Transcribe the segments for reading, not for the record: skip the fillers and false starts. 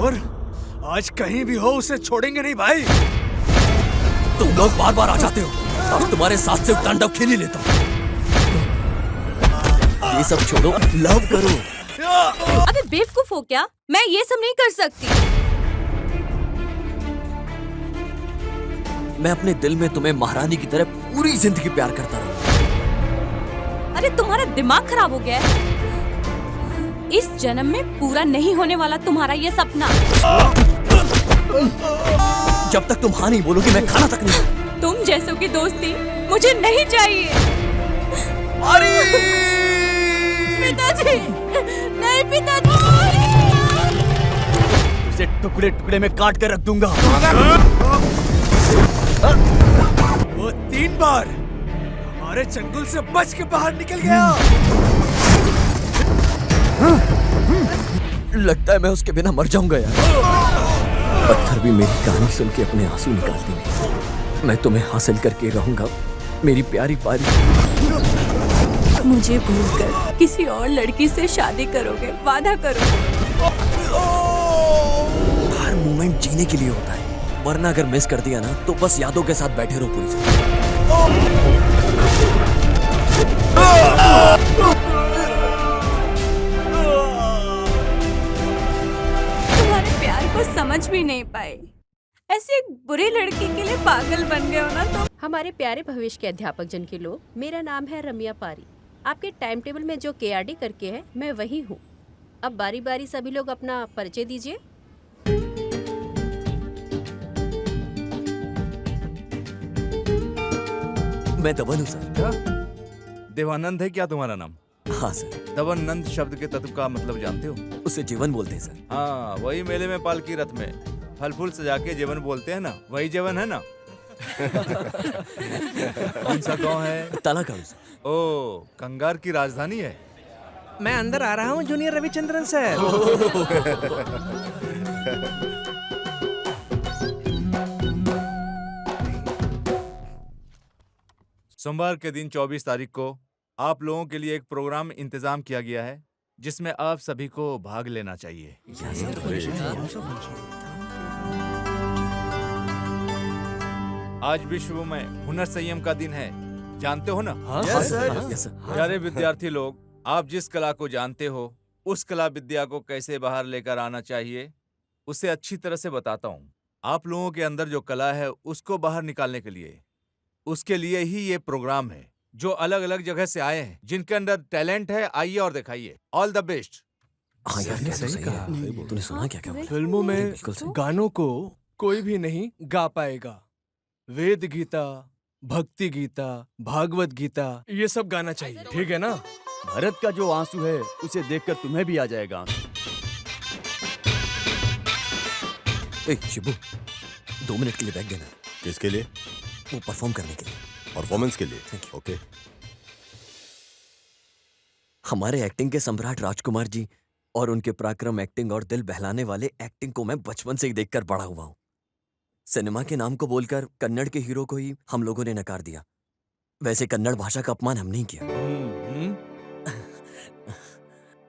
और आज कहीं भी हो उसे छोड़ेंगे नहीं भाई। तुम लोग बार बार आ जाते हो, अब तुम्हारे साथ से तांडव खेल ही लेता हूँ। ये सब छोड़ो, लव करो। अबे बेवकूफ हो क्या? मैं ये सब नहीं कर सकती। मैं अपने दिल में तुम्हें महारानी की तरह पूरी जिंदगी प्यार करता रहूं। अरे तुम्हारा दिमाग खराब हो गया है। इस जन्म में पूरा नहीं होने वाला तुम्हारा ये सपना। जब तक तुम हाँ नहीं बोलोगी मैं खाना तक नहीं। तुम जैसों की दोस्ती मुझे नहीं चाहिए। पिताजी, नहीं पिताजी। उसे टुकड़े टुकड़े में काट कर रख दूंगा। वो 3 बार हमारे चंगुल से बच के बाहर निकल गया। लगता है मैं उसके बिना मर जाऊंगा यार। पत्थर भी मेरी कहानी सुन के अपने आंसू निकाल देंगे। मैं तुम्हें हासिल करके रहूंगा मेरी प्यारी पारी। मुझे भूलकर किसी और लड़की से शादी करोगे, वादा करो। हर मोमेंट जीने के लिए होता है, वरना अगर मिस कर दिया ना तो बस यादों के साथ बैठे रहो पूरी जिंदगी। तुम्हारे प्यार को समझ भी नहीं पाए, ऐसे एक बुरी लड़की के लिए पागल बन गए हो ना तुम। हमारे प्यारे भविष्य के अध्यापक जन के लोग, मेरा नाम है रम्या पारी। आपके टाइम टेबल में जो KRD करके है मैं वही हूँ। अब बारी बारी सभी लोग अपना परिचय दीजिए। मैं दवन हूँ सर। क्या देवानंद है क्या तुम्हारा नाम? हाँ सर। दवानंद शब्द के तत्व का मतलब जानते हो? उसे जीवन बोलते हैं सर। हाँ, वही मेले में पालकी रथ में फल फूल सजा के जीवन बोलते हैं ना, वही जीवन है ना। कौन सा गांव है? ताला गांव सर। ओ, कंगार की राजधानी है। मैं अंदर आ रहा हूँ जूनियर रविचंद्रन सर। सोमवार के दिन 24 तारीख को आप लोगों के लिए एक प्रोग्राम इंतजाम किया गया है जिसमें आप सभी को भाग लेना चाहिए। आज विश्व में हुनर संयम का दिन है, जानते हो ना? हाँ Yes, सर। yes. प्यारे विद्यार्थी लोग, आप जिस कला को जानते हो उस कला विद्या को कैसे बाहर लेकर आना चाहिए उसे अच्छी तरह से बताता हूँ। आप लोगों के अंदर जो कला है उसको बाहर निकालने के लिए, उसके लिए ही ये प्रोग्राम है। जो अलग अलग जगह से आए हैं, जिनके अंदर टैलेंट है, आइए और दिखाइए। All the best. हाँ यार, क्या सही कहा। तूने सुना क्या क्या? फिल्मों में बिल्कुल सही। गानों को कोई भी नहीं गा पाएगा। वेद गीता, भक्ति गीता, भागवत गीता, ये सब गाना चाहिए, ठीक है ना? भरत का जो आंसू है उसे देखकर तुम्हें भी आ जाएगा आंसू। ए शिबू, 2 मिनट के लिए बैठ देना। किसके लिए? वो परफॉर्म करने के लिए। परफॉर्मेंस के लिए? Thank you. ओके। हमारे एक्टिंग के सम्राट राजकुमार जी और उनके पराक्रम एक्टिंग और दिल बहलाने वाले एक्टिंग को मैं बचपन से ही देखकर बड़ा हुआ हूँ। सिनेमा के नाम को बोलकर कन्नड़ के हीरो को ही हम लोगों ने नकार दिया। वैसे कन्नड़ भाषा का अपमान हम नहीं किया।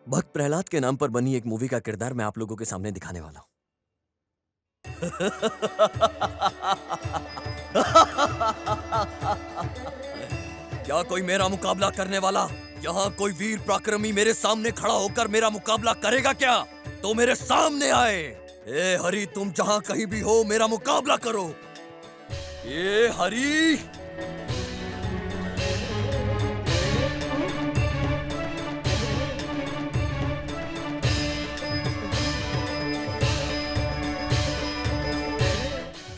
भक्त प्रहलाद के नाम पर बनी एक मूवी का किरदार मैं आप लोगों के सामने दिखाने वाला हूँ। क्या कोई मेरा मुकाबला करने वाला? यहाँ कोई वीर पराक्रमी मेरे सामने खड़ा होकर मेरा मुकाबला करेगा क्या? तो मेरे सामने आए। ए हरि, तुम जहाँ कहीं भी हो मेरा मुकाबला करो। ए हरि।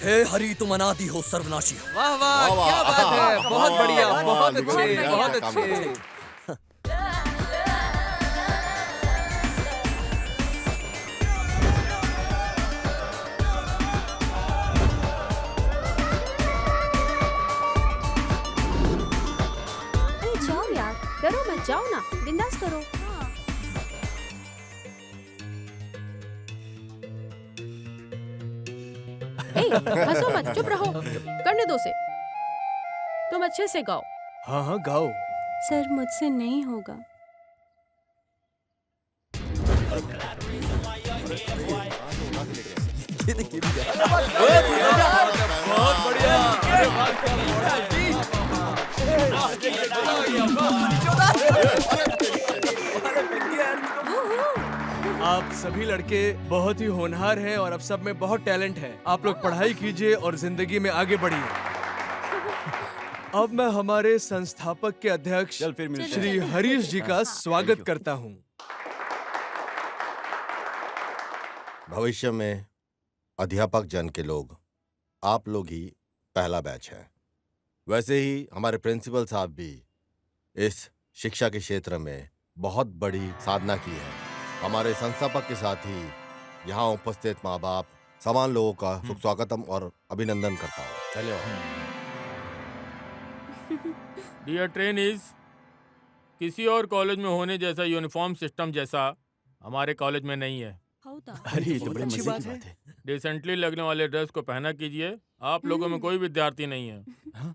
हे हरि, तुम अनादि हो, सर्वनाशी हो। वाह वाह, क्या बात है, बहुत बढ़िया, बहुत अच्छे, बहुत अच्छे। अरे जाओ यार, डरो मत, जाओ ना, बिंदास करो। हंसो मत, चुप रहो, करने दो उसे। तुम अच्छे से गाओ। हाँ हाँ गाओ। सर मुझसे नहीं होगा। ये देखिए भैया। बहुत बढ़िया। अरे वाह, क्या मॉडल जी। आप सभी लड़के बहुत ही होनहार हैं और अब सब में बहुत टैलेंट है। आप लोग पढ़ाई कीजिए और जिंदगी में आगे बढ़िए। अब मैं हमारे संस्थापक के अध्यक्ष चल फिर मिलते हैं। श्री हरीश जी का स्वागत करता हूँ। भविष्य में अध्यापक जन के लोग आप लोग ही पहला बैच है। वैसे ही हमारे प्रिंसिपल साहब भी इस शिक्षा के क्षेत्र में बहुत बड़ी साधना की है। हमारे संस्थापक के साथ ही यहाँ उपस्थित माँ बाप समान लोगों का सुख स्वागतम और अभिनंदन करता हूँ। धन्यवाद। डियर ट्रेनीज, किसी और कॉलेज में होने जैसा यूनिफॉर्म सिस्टम जैसा हमारे कॉलेज में नहीं है। अरे ये तो बड़े मजे की बात है। डिसेंटली लगने वाले ड्रेस को पहना कीजिए। आप लोगों में कोई विद्यार्थी नहीं है। हाँ,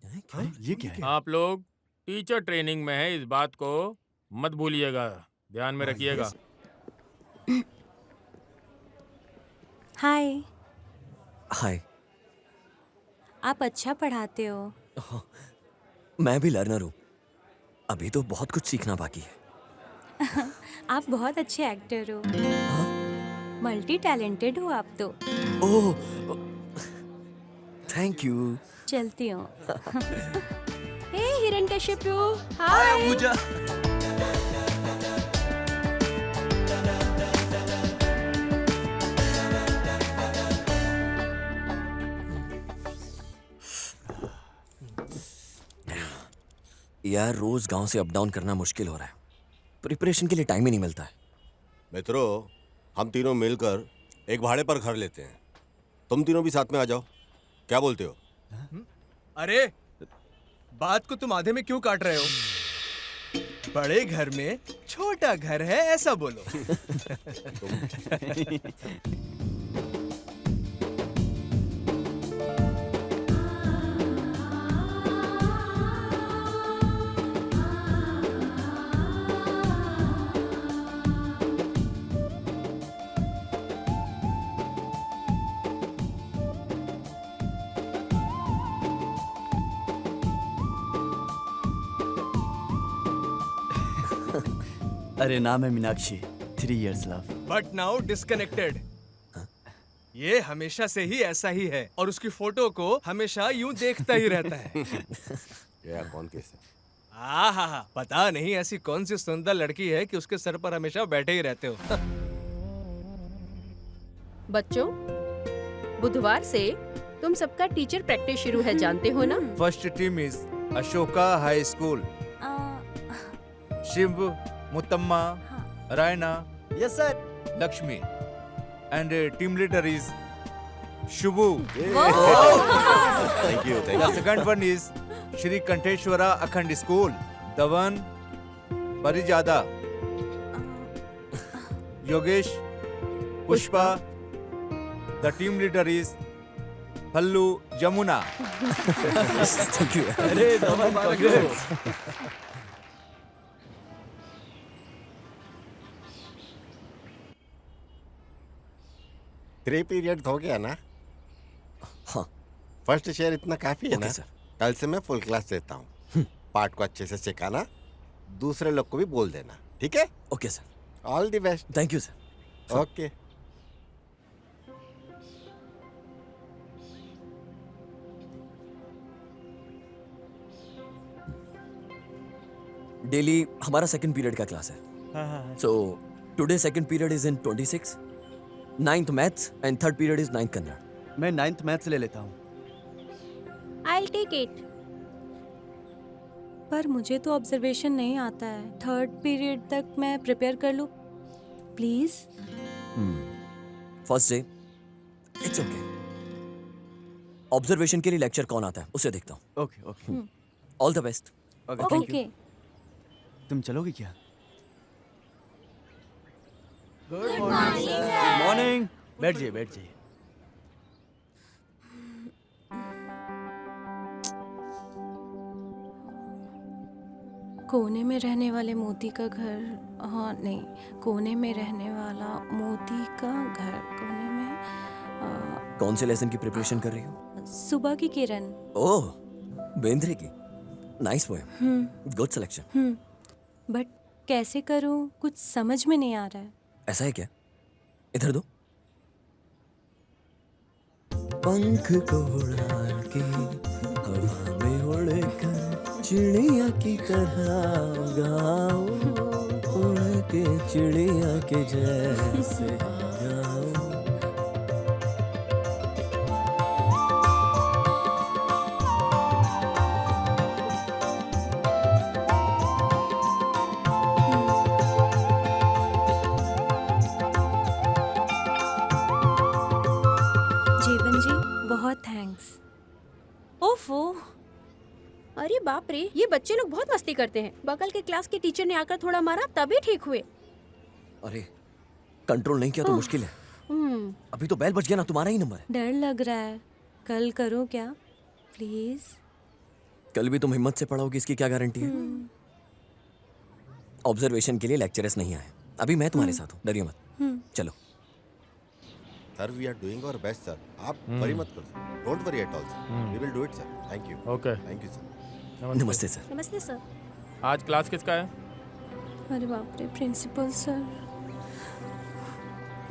ये क्या है? आप लोग टीचर ट्रेनिंग में है, इस बात को मत भूलिएगा, ध्यान में रखिएगा। हाय, हाय। आप अच्छा पढ़ाते हो। मैं भी लर्नर हूँ। अभी तो बहुत कुछ सीखना बाकी है। आप बहुत अच्छे एक्टर हो। मल्टी टैलेंटेड हो आप तो। ओह, थैंक यू। चलती हूँ। हे हिरण्यकशिपु, हाय। पूजा। यार रोज गांव से अप डाउन करना मुश्किल हो रहा है। प्रिपरेशन के लिए टाइम ही नहीं मिलता है। मित्रों, हम तीनों मिलकर एक भाड़े पर घर लेते हैं। तुम तीनों भी साथ में आ जाओ। क्या बोलते हो? अरे बात को तुम आधे में क्यों काट रहे हो? बड़े घर में छोटा घर है ऐसा बोलो। अरे नाम है Meenakshi. 3 years love। But now disconnected. ये हमेशा से ही ऐसा ही है और उसकी फोटो को हमेशा यूं देखता ही रहता है। ये कौन केस है? आहा, पता नहीं ऐसी कौन सी सुंदर लड़की है कि उसके सर पर हमेशा बैठे ही रहते हो। बच्चों, बुधवार से तुम सबका टीचर प्रैक्टिस शुरू है, जानते हो ना? First team is Ashoka high school. Shiv, Mutamma, Raina, yes sir. Lakshmi and team leader is Shubhu. Thank you, thank The you. second one is Shri Kanteshwara Akhand School. The one Parijada, Yogesh, Pushpa. The team leader is Pallu Jamuna. Thank you. अरे नमन congrats। Three period हो गया ना? हाँ। First share इतना काफी है okay ना? Sir. कल से मैं फुल क्लास देता हूँ। पार्ट को अच्छे से सिखाना, दूसरे लोग को भी बोल देना, ठीक है? Okay sir. All the best. Thank you sir. Okay. Daily हमारा सेकंड पीरियड का क्लास है। So today second period is in 26, 9th maths and third period is 9th Kannada. मैं 9th मैथ्स ले लेता हूँ। I'll take it। पर मुझे तो ऑब्जर्वेशन नहीं आता है। थर्ड पीरियड तक मैं प्रिपेयर कर लूँ please. First day it's okay. Observation के लिए लेक्चर कौन आता है उसे देखता हूँ। Okay okay all the best. Okay thank you. Okay. तुम चलोगे क्या? Good morning. बैठ जाइए बैठ जाइए। कोने में रहने वाले मोती का घर, हाँ नहीं, कोने में रहने वाला मोती का घर, कोने में कौन से लेसन की प्रिपरेशन कर रही हो? सुबह की किरण। ओह, बेंद्रे की। Nice poem, good selection. But कैसे करूं, कुछ समझ में नहीं आ रहा है। ऐसा है क्या? इधर दो। पंख को उड़ा के हवा में उड़कर चिड़िया की तरह गाओ, उड़ के चिड़िया के जैसे गाओ। जीवन जी बहुत थैंक्स। ओफो, अरे बाप रे, ये बच्चे लोग बहुत मस्ती करते हैं। बगल के क्लास के टीचर ने आकर थोड़ा मारा तभी ठीक हुए। अरे कंट्रोल नहीं किया तो मुश्किल है। अभी तो बेल बज गया ना, तुम्हारा ही नंबर है। डर लग रहा है, कल करूं क्या प्लीज? कल भी तुम हिम्मत से पढ़ोगी इसकी क्या गारंटी है? ऑब्जर्वेशन के लिए लेक्चरर्स नहीं आए, अभी मैं तुम्हारे साथ हूँ, डरिए मत। चलो। Sir, we are doing our best sir. आप वरी मत करो, don't worry at all sir, we will do it sir. Thank you. Okay, thank you sir. नमस्ते सर। नमस्ते सर। आज क्लास किसका है? अरे बाप रे, प्रिंसिपल सर।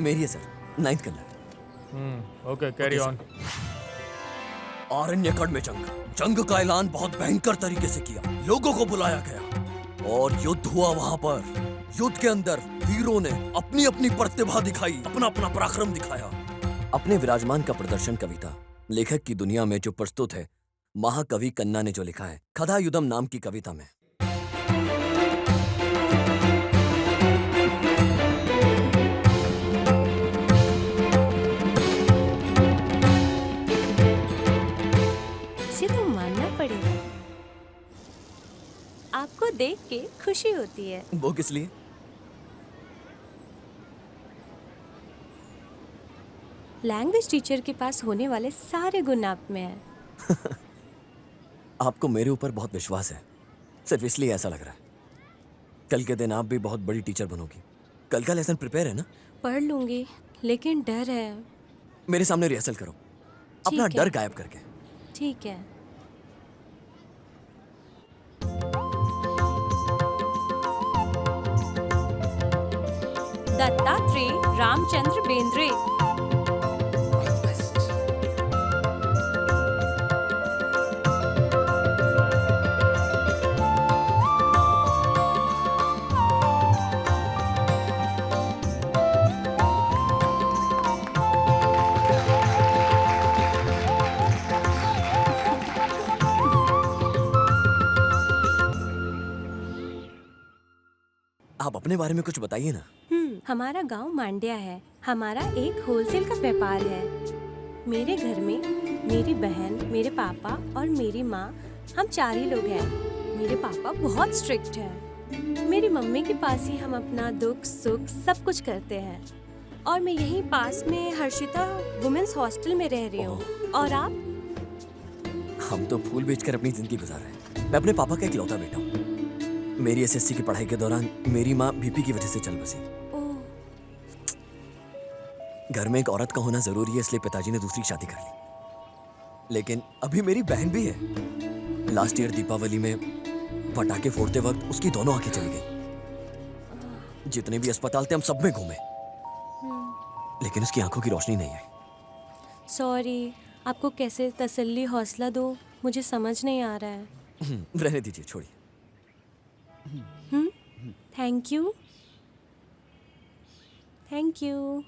मेरी है sir, 9th Kannada. Okay, carry on. आरण्यकड़ में जंग का ऐलान बहुत भयंकर तरीके से किया, लोगों को बुलाया गया और युद्ध हुआ। वहां पर युद्ध के अंदर वीरों ने अपनी अपनी प्रतिभा दिखाई, अपना अपना पराक्रम दिखाया। अपने विराजमान का प्रदर्शन कविता लेखक की दुनिया में जो प्रस्तुत है, महाकवि कन्ना ने जो लिखा है कथायुधम नाम की कविता में। इसे तो मानना पड़ेगा, आपको देख के खुशी होती है। वो किस लिए? लैंग्वेज टीचर के पास होने वाले सारे गुण आप में हैं। आपको मेरे ऊपर बहुत विश्वास है, सिर्फ इसलिए ऐसा लग रहा है। कल के दिन आप भी बहुत बड़ी टीचर बनोगी। कल का लेसन प्रिपेयर है ना? पढ़ लूंगी, लेकिन डर है। मेरे सामने रिहर्सल करो, अपना ठीक है। डर गायब करके। ठीक है। दत्तात्रेय रामचंद्र बेंद्रे। आप अपने बारे में कुछ बताइए ना। हमारा गांव मांड्या है। हमारा एक होलसेल का व्यापार है। मेरे घर में मेरी बहन, मेरे पापा और मेरी माँ, हम 4 ही लोग हैं। मेरे पापा बहुत स्ट्रिक्ट है। मेरी मम्मी के पास ही हम अपना दुख सुख सब कुछ करते हैं। और मैं यहीं पास में हर्षिता वुमेन्स हॉस्टल में रह रही हूँ। और आप? हम तो फूल बेचकर अपनी जिंदगी गुजार रहे हैं। मैं अपने पापा का इकलौता बेटा हूँ। मेरी एसएससी की पढ़ाई के दौरान मेरी माँ बीपी की वजह से चल बसी। घर में एक औरत का होना जरूरी है, इसलिए पिताजी ने दूसरी शादी कर ली। लेकिन अभी मेरी बहन भी है। लास्ट ईयर दीपावली में पटाखे फोड़ते वक्त उसकी दोनों आंखें चली गई। जितने भी अस्पताल थे हम सब में घूमे, लेकिन उसकी आंखों की रोशनी नहीं आई। सॉरी, आपको कैसे तसल्ली हौसला दो, मुझे समझ नहीं आ रहा है। रहने दीजिए, छोड़िए। Thank you. Thank you.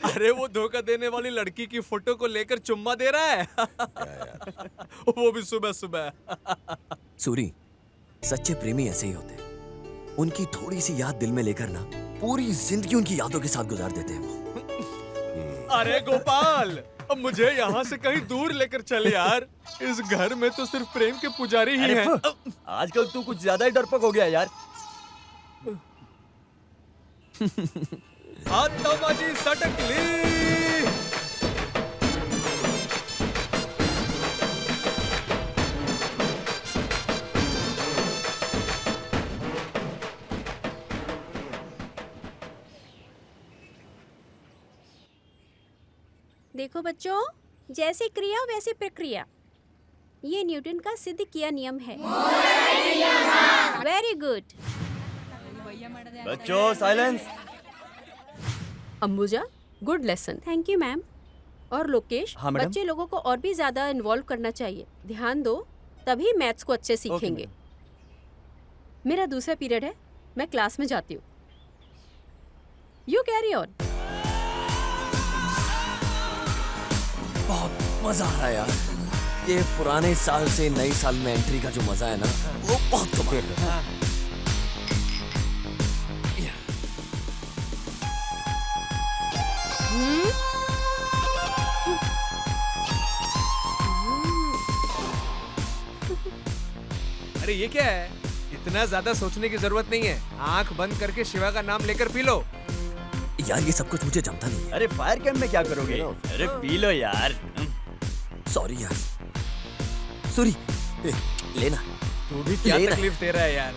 अरे वो धोखा देने वाली लड़की की फोटो को लेकर चुम्मा दे रहा है। वो भी सुबह सुबह। सूरी, सच्चे प्रेमी ऐसे ही होते हैं। उनकी थोड़ी सी याद दिल में लेकर ना पूरी जिंदगी उनकी यादों के साथ गुजार देते हैं वो। अरे गोपाल, अब मुझे यहाँ से कहीं दूर लेकर चल यार। इस घर में तो सिर्फ प्रेम के पुजारी ही अरे हैं। आजकल तू कुछ ज्यादा ही डरपोक हो गया यार। आत्माजी सटकली। देखो बच्चों, जैसी क्रिया वैसी प्रक्रिया, ये न्यूटन का सिद्ध किया नियम है। Very good. बच्चों silence. Ambuja, good lesson. Thank you ma'am. और लोकेश, हाँ, मैडम। बच्चे लोगों को और भी ज्यादा इन्वॉल्व करना चाहिए। ध्यान दो, तभी मैथ्स को अच्छे सीखेंगे। मेरा दूसरा पीरियड है, मैं क्लास में जाती हूँ। You carry on. बहुत मजा आ रहा है यार। ये पुराने साल से नए साल में एंट्री का जो मजा है ना, वो बहुत कमाल है। अरे ये क्या है? इतना ज्यादा सोचने की जरूरत नहीं है। आंख बंद करके शिवा का नाम लेकर पी लो। यार ये सब कुछ मुझे जमता नहीं है। अरे फायर कैंप में क्या करोगे? अरे पी लो यार। सॉरी यार। सॉरी। लेना। तू भी क्या लेना। तकलीफ दे रहा है यार?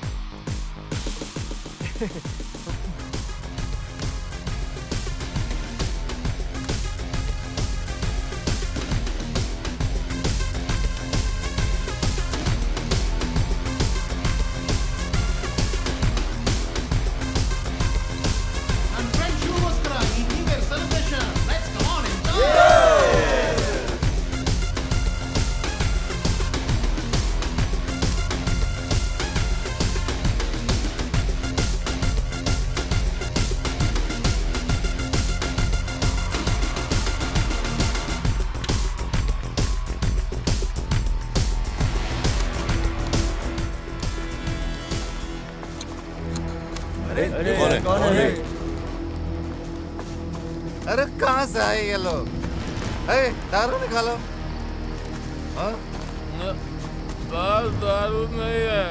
अरे कौन है? अरे कहाँ से आए ये लोग? दारू निकालो। हाँ? बस दारू नहीं है।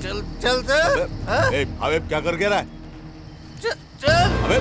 चल चल चल। हाँ? अबे क्या कर रहा है? चल। अबे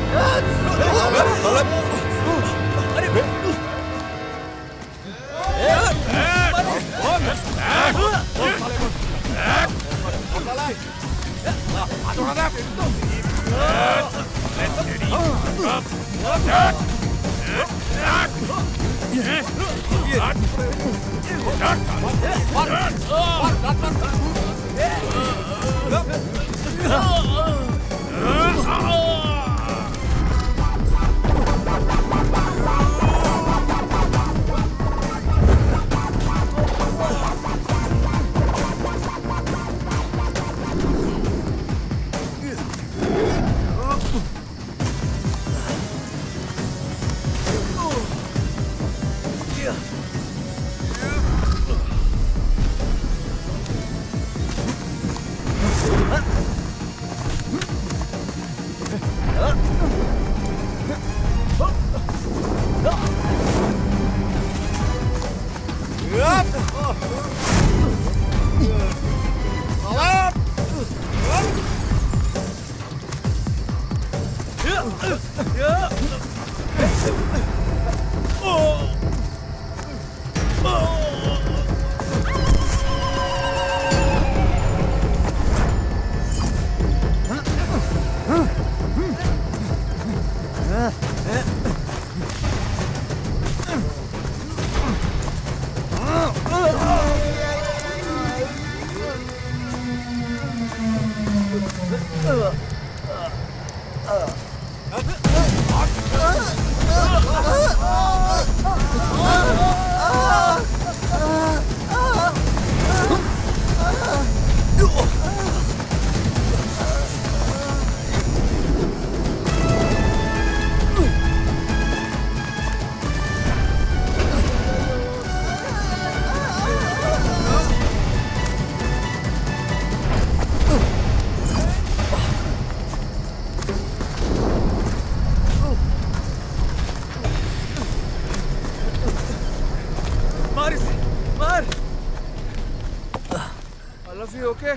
ओके।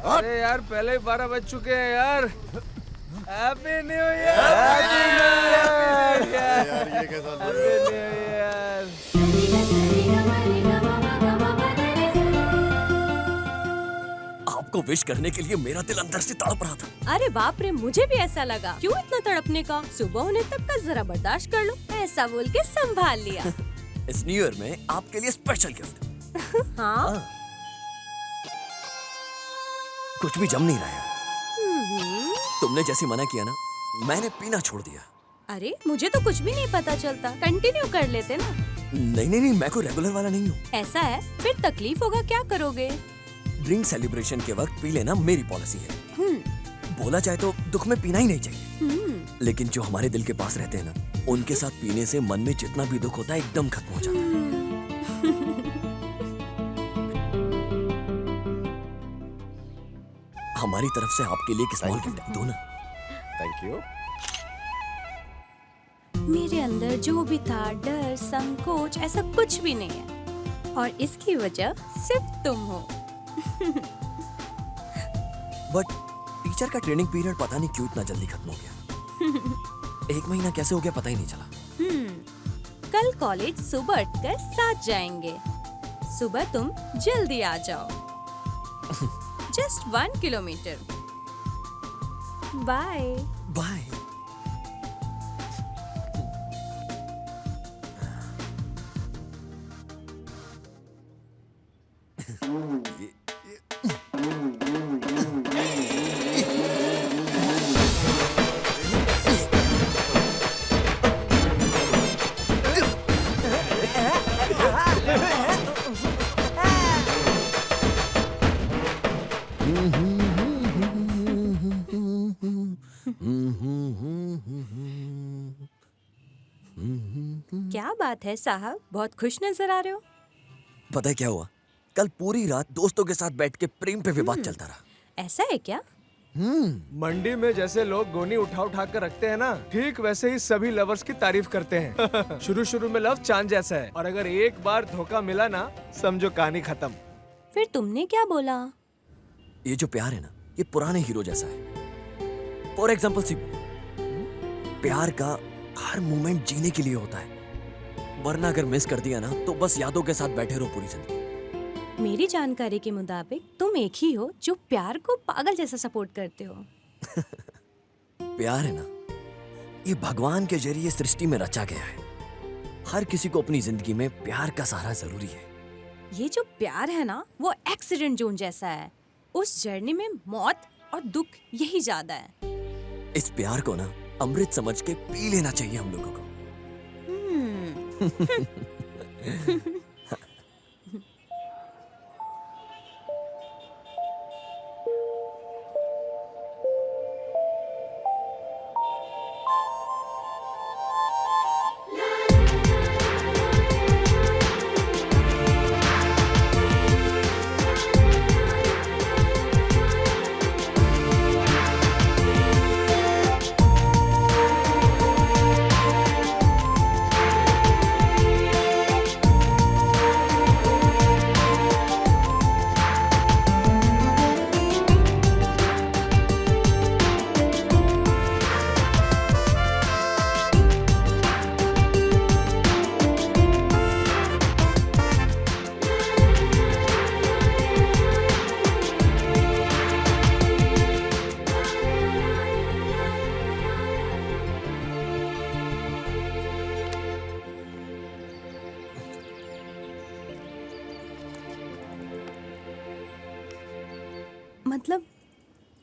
अरे यार पहले ही 12 बज चुके हैं यार। Happy new year. यार ये कैसा हैप्पी न्यू ईयर। आपको विश करने के लिए मेरा दिल अंदर से तड़प रहा था। अरे बाप रे, मुझे भी ऐसा लगा। क्यों इतना तड़पने का? सुबह होने तक का जरा बर्दाश्त कर लो। ऐसा बोल के संभाल लिया। इस न्यू ईयर में आपके लिए स्पेशल गिफ्ट। हाँ। कुछ भी जम नहीं रहा है। तुमने जैसी मना किया ना, मैंने पीना छोड़ दिया। अरे मुझे तो कुछ भी नहीं पता चलता। कंटिन्यू कर लेते ना। नहीं, मैं कोई रेगुलर वाला नहीं हूँ। ऐसा है? फिर तकलीफ होगा, क्या करोगे? ड्रिंक सेलिब्रेशन के वक्त पी लेना मेरी पॉलिसी है। बोला जाए तो दुख में पीना ही नहीं चाहिए। लेकिन जो हमारे दिल के पास रहते हैं ना, उनके साथ पीने से मन में जितना भी दुख होता है एकदम खत्म हो जाता है। हमारी तरफ से आपके लिए एक स्मॉल गिफ्ट दो ना। Thank you. मेरे अंदर जो भी था, डर, संकोच, ऐसा कुछ भी नहीं है। और इसकी वजह सिर्फ तुम हो। बट टीचर का ट्रेनिंग पीरियड पता नहीं क्यों इतना जल्दी खत्म हो गया। 1 महीना कैसे हो गया पता ही नहीं चला। कल कॉलेज सुबह उठकर साथ जाएंगे। सुबह तुम जल्दी आ जाओ। Just 1 kilometre. बाय। बाय। क्या बात है साहब, बहुत खुश नजर आ रहे हो। पता है क्या हुआ? कल पूरी रात दोस्तों के साथ बैठ के प्रेम पे विवाद चलता रहा। ऐसा है क्या? मंडी में जैसे लोग गोनी उठा उठा कर रखते हैं ना, ठीक वैसे ही सभी लवर्स की तारीफ करते हैं। शुरू शुरू में लव चांद जैसा है, और अगर एक बार धोखा मिला ना, समझो कहानी खत्म। फिर तुमने क्या बोला? ये जो प्यार है ना, ये पुराने हीरो जैसा है। फॉर एग्जाम्पल प्यार का हर मोमेंट जीने के लिए होता है, वरना अगर मिस कर दिया ना तो बस यादों के साथ बैठे रहो पूरी जिंदगी। मेरी जानकारी के मुताबिक तुम एक ही हो जो प्यार को पागल जैसा सपोर्ट करते हो। प्यार है ना, ये भगवान के जरिए सृष्टि में रचा गया है। हर किसी को अपनी जिंदगी में प्यार का सहारा जरूरी है। ये जो प्यार है ना, वो एक्सीडेंट जोन जैसा है। उस जर्नी में मौत और दुख यही ज्यादा है। इस प्यार को ना अमृत समझ के पी लेना चाहिए हम लोगों को। मतलब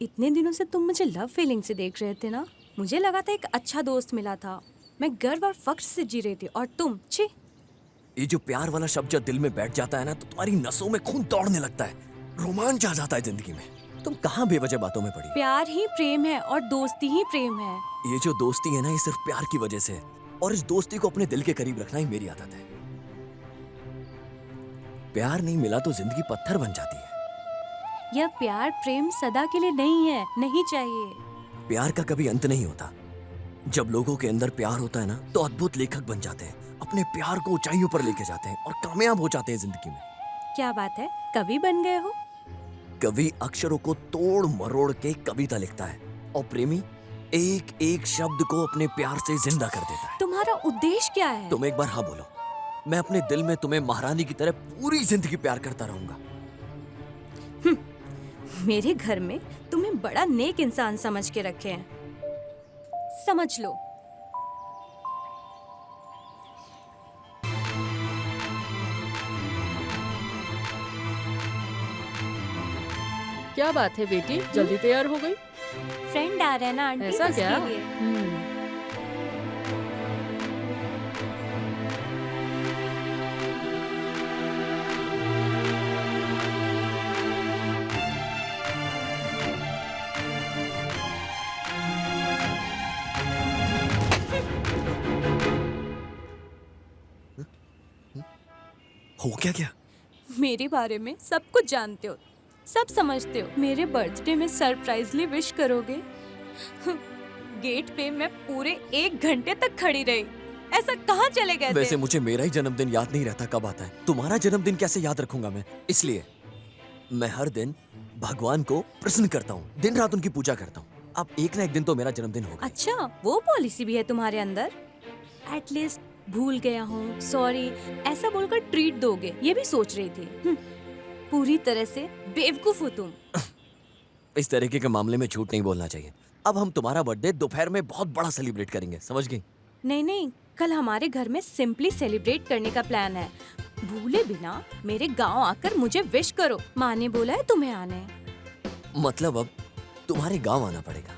इतने दिनों से तुम मुझे लव फीलिंग से देख रहे थे ना। मुझे लगा था एक अच्छा दोस्त मिला था। मैं गर्व और फख्र से जी रही थी, और तुम छी। ये जो प्यार वाला शब्द जब दिल में बैठ जाता है ना, तो तुम्हारी नसों में खून दौड़ने लगता है, रोमांच आ जाता है जिंदगी में। तुम कहाँ बेवजह बातों में पड़ी। प्यार ही प्रेम है और दोस्ती ही प्रेम है। ये जो दोस्ती है ना, ये सिर्फ प्यार की वजह से है, और इस दोस्ती को अपने दिल के करीब रखना ही मेरी आदत है। प्यार नहीं मिला तो जिंदगी पत्थर बन जाती है। यह प्यार प्रेम सदा के लिए नहीं है, नहीं चाहिए। प्यार का कभी अंत नहीं होता। जब लोगों के अंदर प्यार होता है ना, तो अद्भुत लेखक बन जाते हैं, अपने प्यार को ऊंचाइयों पर लेके जाते हैं और कामयाब हो जाते हैं जिंदगी में। क्या बात है, कवि बन गए हो? कवि अक्षरों को तोड़ मरोड़ के कविता लिखता है और प्रेमी एक एक शब्द को अपने प्यार से जिंदा कर देता है। तुम्हारा उद्देश्य क्या है? तुम एक बार हाँ बोलो। मैं अपने दिल में तुम्हें महारानी की तरह पूरी जिंदगी प्यार करता रहूंगा। मेरे घर में तुम्हें बड़ा नेक इंसान समझ के रखे हैं, समझ लो। क्या बात है बेटी, जल्दी तैयार हो गई? फ्रेंड आ रहे हैं ना आंटी, ऐसा उसके क्या? लिए। हो क्या क्या? मेरे बारे में सब कुछ जानते हो, सब समझते हो। मेरे बर्थडे में सरप्राइजली विश करोगे? गेट पे मैं पूरे 1 घंटे तक खड़ी रही। ऐसा कहाँ चले गए थे? वैसे मुझे मेरा ही जन्मदिन याद नहीं रहता कब आता है। तुम्हारा जन्मदिन कैसे याद रखूंगा मैं? इसलिए मैं हर दिन भगवान को प्रसन्न करता हूँ, दिन रात उनकी पूजा करता हूँ। अब एक ना एक दिन तो मेरा जन्मदिन होगा। अच्छा, वो पॉलिसी भी है तुम्हारे अंदर? एटलीस्ट भूल गया हूँ, सॉरी ऐसा बोलकर ट्रीट दोगे, ये भी सोच रही थी। पूरी तरह से बेवकूफ हो तुम। इस तरीके के मामले में झूठ नहीं बोलना चाहिए। अब हम तुम्हारा बर्थडे दोपहर में बहुत बड़ा सेलिब्रेट करेंगे, समझ गई? नहीं नहीं, कल हमारे घर में सिंपली सेलिब्रेट करने का प्लान है। भूले बिना मेरे गांव आकर मुझे विश करो। माँ ने बोला है तुम्हें आने। मतलब अब तुम्हारे गांव आना पड़ेगा।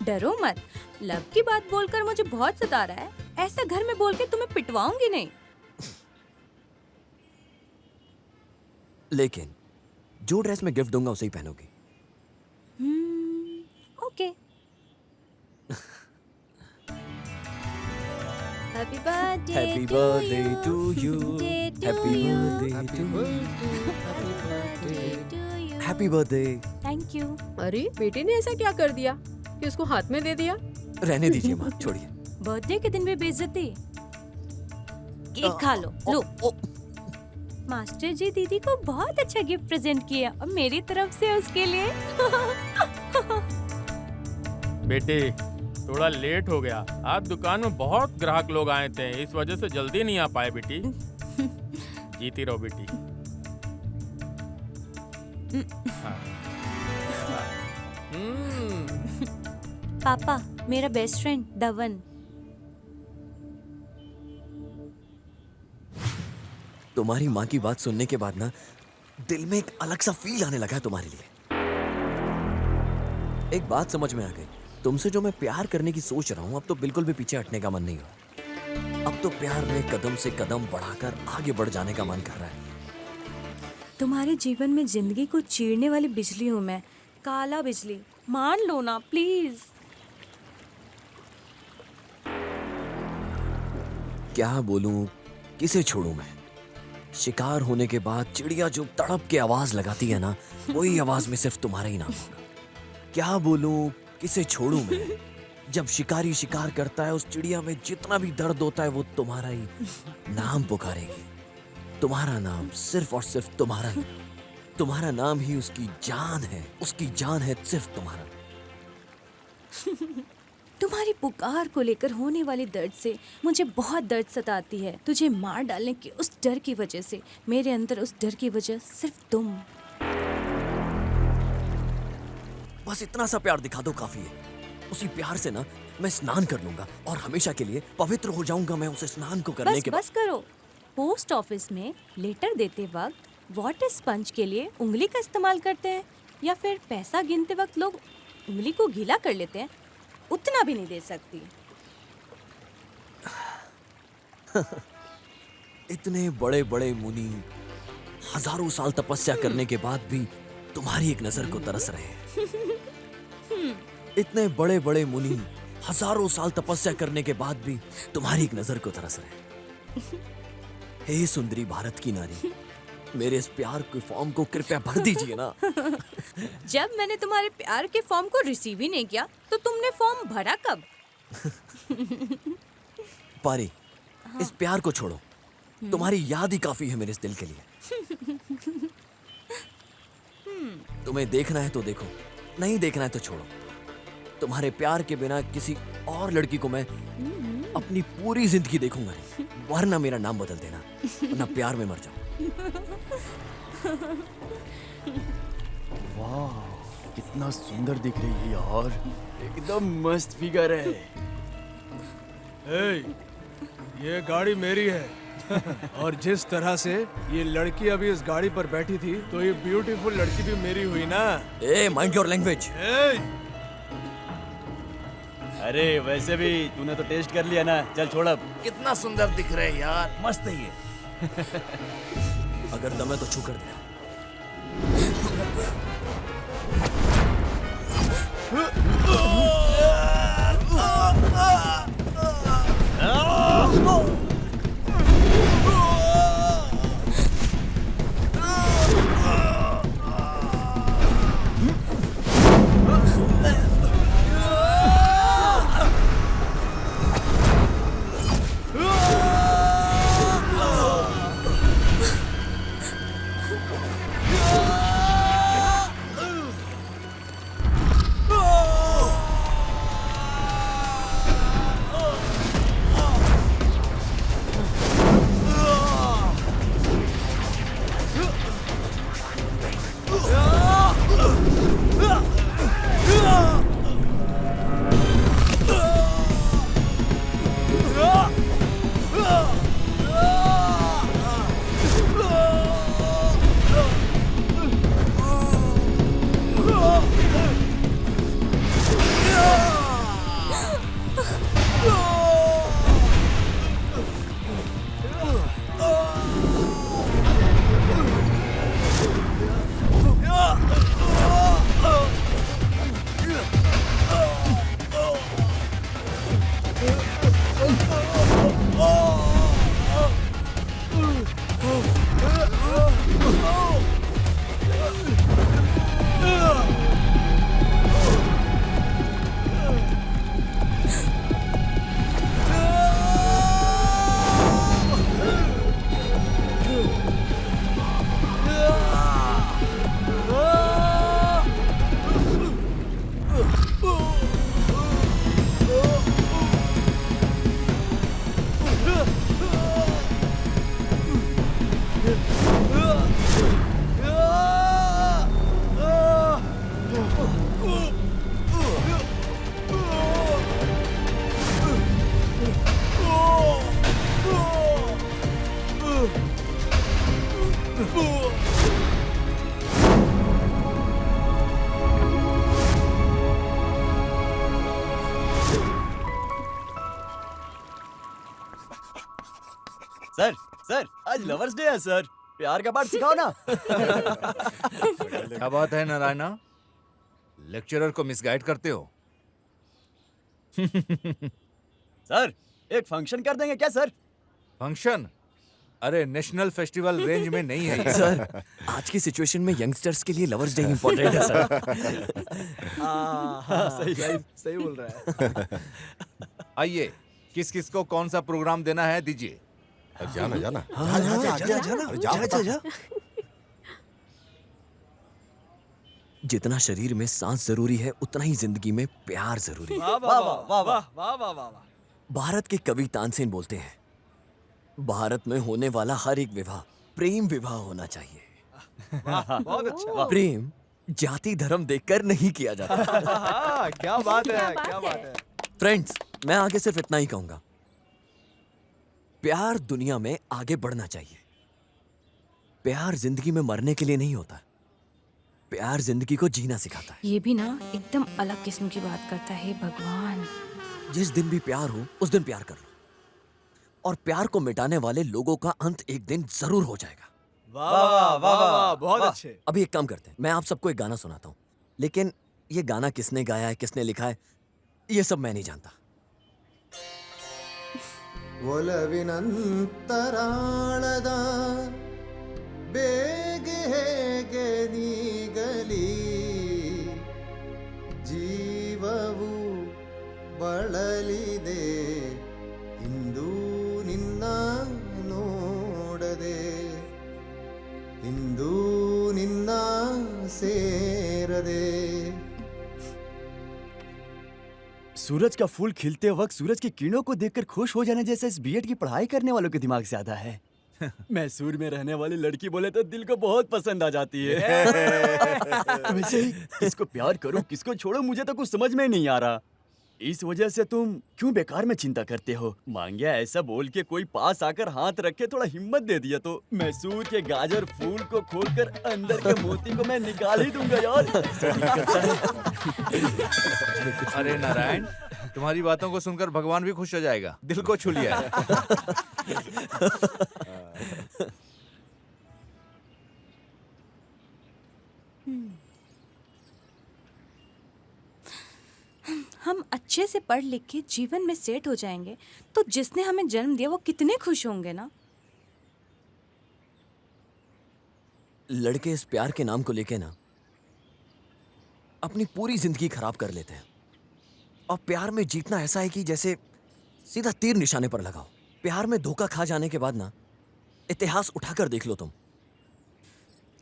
डरो मत, लव की बात बोलकर मुझे बहुत सता रहा है। ऐसा घर में बोल के तुम्हें पिटवाऊंगी नहीं। लेकिन जो ड्रेस मैं गिफ्ट दूंगा उसे ही पहनोगी। Okay. Happy birthday to you. Happy birthday. Thank you. अरे बेटे ने ऐसा क्या कर दिया कि उसको हाथ में दे दिया? रहने दीजिए माँ, छोड़िए। बर्थडे के दिन भी बेइज्जती। केक खा लो। लो। मास्टर जी दीदी को बहुत अच्छा गिफ्ट प्रेजेंट किया और मेरी तरफ से उसके लिए। बेटे थोड़ा लेट हो गया। आज दुकान में बहुत ग्राहक लोग आए थे, इस वजह से जल्दी नहीं आ पाए बेटी। जीती रहो बेटी। हाँ। पापा, मेरा बेस्ट फ्रेंड धवन। तुम्हारी माँ की बात सुनने के बाद ना दिल में एक अलग सा फील आने लगा है तुम्हारे लिए। एक बात समझ में आ गई, तुमसे जो मैं प्यार करने की सोच रहा हूँ अब तो बिल्कुल भी पीछे हटने का मन नहीं हो। अब तो प्यार में कदम से कदम बढ़ाकर आगे बढ़ जाने का मन कर रहा है। तुम्हारे जीवन में जिंदगी को चीरने वाली बिजली हूँ मैं, काला बिजली। मान लो ना प्लीज। क्या बोलूं, किसे छोड़ूं मैं? शिकार होने के बाद चिड़िया जो तड़प के आवाज लगाती है ना, वही आवाज में सिर्फ तुम्हारा ही नाम होगा। क्या बोलूं, किसे छोड़ूं मैं? जब शिकारी शिकार करता है उस चिड़िया में जितना भी दर्द होता है वो तुम्हारा ही नाम पुकारेगी। तुम्हारा नाम, सिर्फ और सिर्फ तुम्हारा ही। तुम्हारा नाम ही उसकी जान है, उसकी जान है सिर्फ तुम्हारा। तुम्हारी पुकार को लेकर होने वाले दर्द से मुझे बहुत दर्द सताती है। तुझे मार डालने के उस डर की वजह से, मेरे अंदर उस डर की वजह सिर्फ तुम। बस इतना सा प्यार दिखा दो, काफी है। उसी प्यार से ना मैं स्नान कर लूंगा और हमेशा के लिए पवित्र हो जाऊंगा मैं उसे स्नान को करने के बाद। बस करो। पोस्ट ऑफिस में लेटर देते वक्त वाटर स्पंज के लिए उंगली का इस्तेमाल करते हैं या फिर पैसा गिनते वक्त लोग उंगली को गीला कर लेते हैं, उतना भी नहीं दे सकती। इतने बड़े बड़े मुनि हजारों साल तपस्या करने के बाद भी तुम्हारी एक नजर को तरस रहे हैं। इतने बड़े बड़े मुनि हजारों साल तपस्या करने के बाद भी तुम्हारी एक नजर को तरस रहे हैं। हे सुंदरी भारत की नारी, मेरे इस प्यार के फॉर्म को कृपया भर दीजिए ना। जब मैंने तुम्हारे प्यार के फॉर्म को रिसीव ही नहीं किया तो तुमने फॉर्म भरा कब? पारी, इस प्यार को छोड़ो। तुम्हारी याद ही काफी है मेरे इस दिल के लिए। तुम्हें देखना है तो देखो, नहीं देखना है तो छोड़ो। तुम्हारे प्यार के बिना किसी और लड़की को मैं अपनी पूरी जिंदगी देखूंगा नहीं, वरना मेरा नाम बदल देना, वरना प्यार में मर जाऊं। वाह, कितना सुंदर दिख रही है यार, एकदम मस्त फिगर है। ए, ये गाड़ी मेरी है और जिस तरह से ये लड़की अभी इस गाड़ी पर बैठी थी, तो ये ब्यूटीफुल लड़की भी मेरी हुई ना। ए, माइंड योर लैंग्वेज। अरे वैसे भी तूने तो टेस्ट कर लिया ना, चल छोड़ अब। कितना सुंदर दिख रहे हैं यार, मस्त है ये। अगर दम है तो छू कर दे। सर सर आज लवर्स डे है सर, प्यार का पाठ सिखाओ ना। क्या बात है नारायणा, लेक्चरर को मिसगाइड करते हो? सर एक फंक्शन कर देंगे क्या सर? फंक्शन? अरे नेशनल फेस्टिवल रेंज में नहीं है ये। सर, आज की सिचुएशन में यंगस्टर्स के लिए लवर्स डे इंपॉर्टेंट है सर। सही बोल रहा है। आइए, किस किस को कौन सा प्रोग्राम देना है दीजिए। जाना जाना जा। जितना शरीर में सांस जरूरी है, उतना ही जिंदगी में प्यार जरूरी है। वाह वाह वाह वाह वाह वाह वाह। भारत के कवि तानसेन बोलते हैं, भारत में होने वाला हर एक विवाह प्रेम विवाह होना चाहिए। बहुत अच्छा। प्रेम जाति धर्म देखकर नहीं किया जाता। क्या बात है, क्या बात है। फ्रेंड्स, मैं आगे सिर्फ इतना ही कहूंगा, प्यार दुनिया में आगे बढ़ना चाहिए। प्यार जिंदगी में मरने के लिए नहीं होता, प्यार जिंदगी को जीना सिखाता है। ये भी ना एकदम अलग किस्म की बात करता है भगवान। जिस दिन भी प्यार हो उस दिन प्यार कर लो, और प्यार को मिटाने वाले लोगों का अंत एक दिन जरूर हो जाएगा। वाह वाह वाह वाह, बहुत अच्छे। अभी एक काम करते हैं, मैं आप सबको एक गाना सुनाता हूँ, लेकिन ये गाना किसने गाया है, किसने लिखा है, ये सब मैं नहीं जानता। ಒಲವಿನಂತರಾಳದ ಬೇಗೆ ಹೇಗೆ ನೀಗಲಿ, ಜೀವವು ಬಳಲಿದೆ ಇಂದು ನಿನ್ನ ನೋಡದೆ, ಇಂದು ನಿನ್ನ ಸೇ सूरज का फूल खिलते वक्त सूरज की किरणों को देखकर खुश हो जाने जैसा इस बीएड की पढ़ाई करने वालों के दिमाग ज्यादा है। मैसूर में रहने वाली लड़की बोले तो दिल को बहुत पसंद आ जाती है। वैसे ही किसको प्यार करो किसको छोड़ो मुझे तो कुछ समझ में नहीं आ रहा। इस वजह से तुम क्यों बेकार में चिंता करते हो? मांगिया ऐसा बोल के कोई पास आकर हाथ रखे थोड़ा हिम्मत दे दिया तो मैसूर के गाजर फूल को खोलकर अंदर के मोती को मैं निकाल ही दूंगा यार। अरे नारायण, तुम्हारी बातों को सुनकर भगवान भी खुश हो जाएगा। दिल को छू लिया है। हम अच्छे से पढ़ लिख के जीवन में सेट हो जाएंगे तो जिसने हमें जन्म दिया वो कितने खुश होंगे ना। लड़के इस प्यार के नाम को लेके ना अपनी पूरी जिंदगी खराब कर लेते हैं। और प्यार में जीतना ऐसा है कि जैसे सीधा तीर निशाने पर लगाओ। प्यार में धोखा खा जाने के बाद ना इतिहास उठाकर देख लो तुम,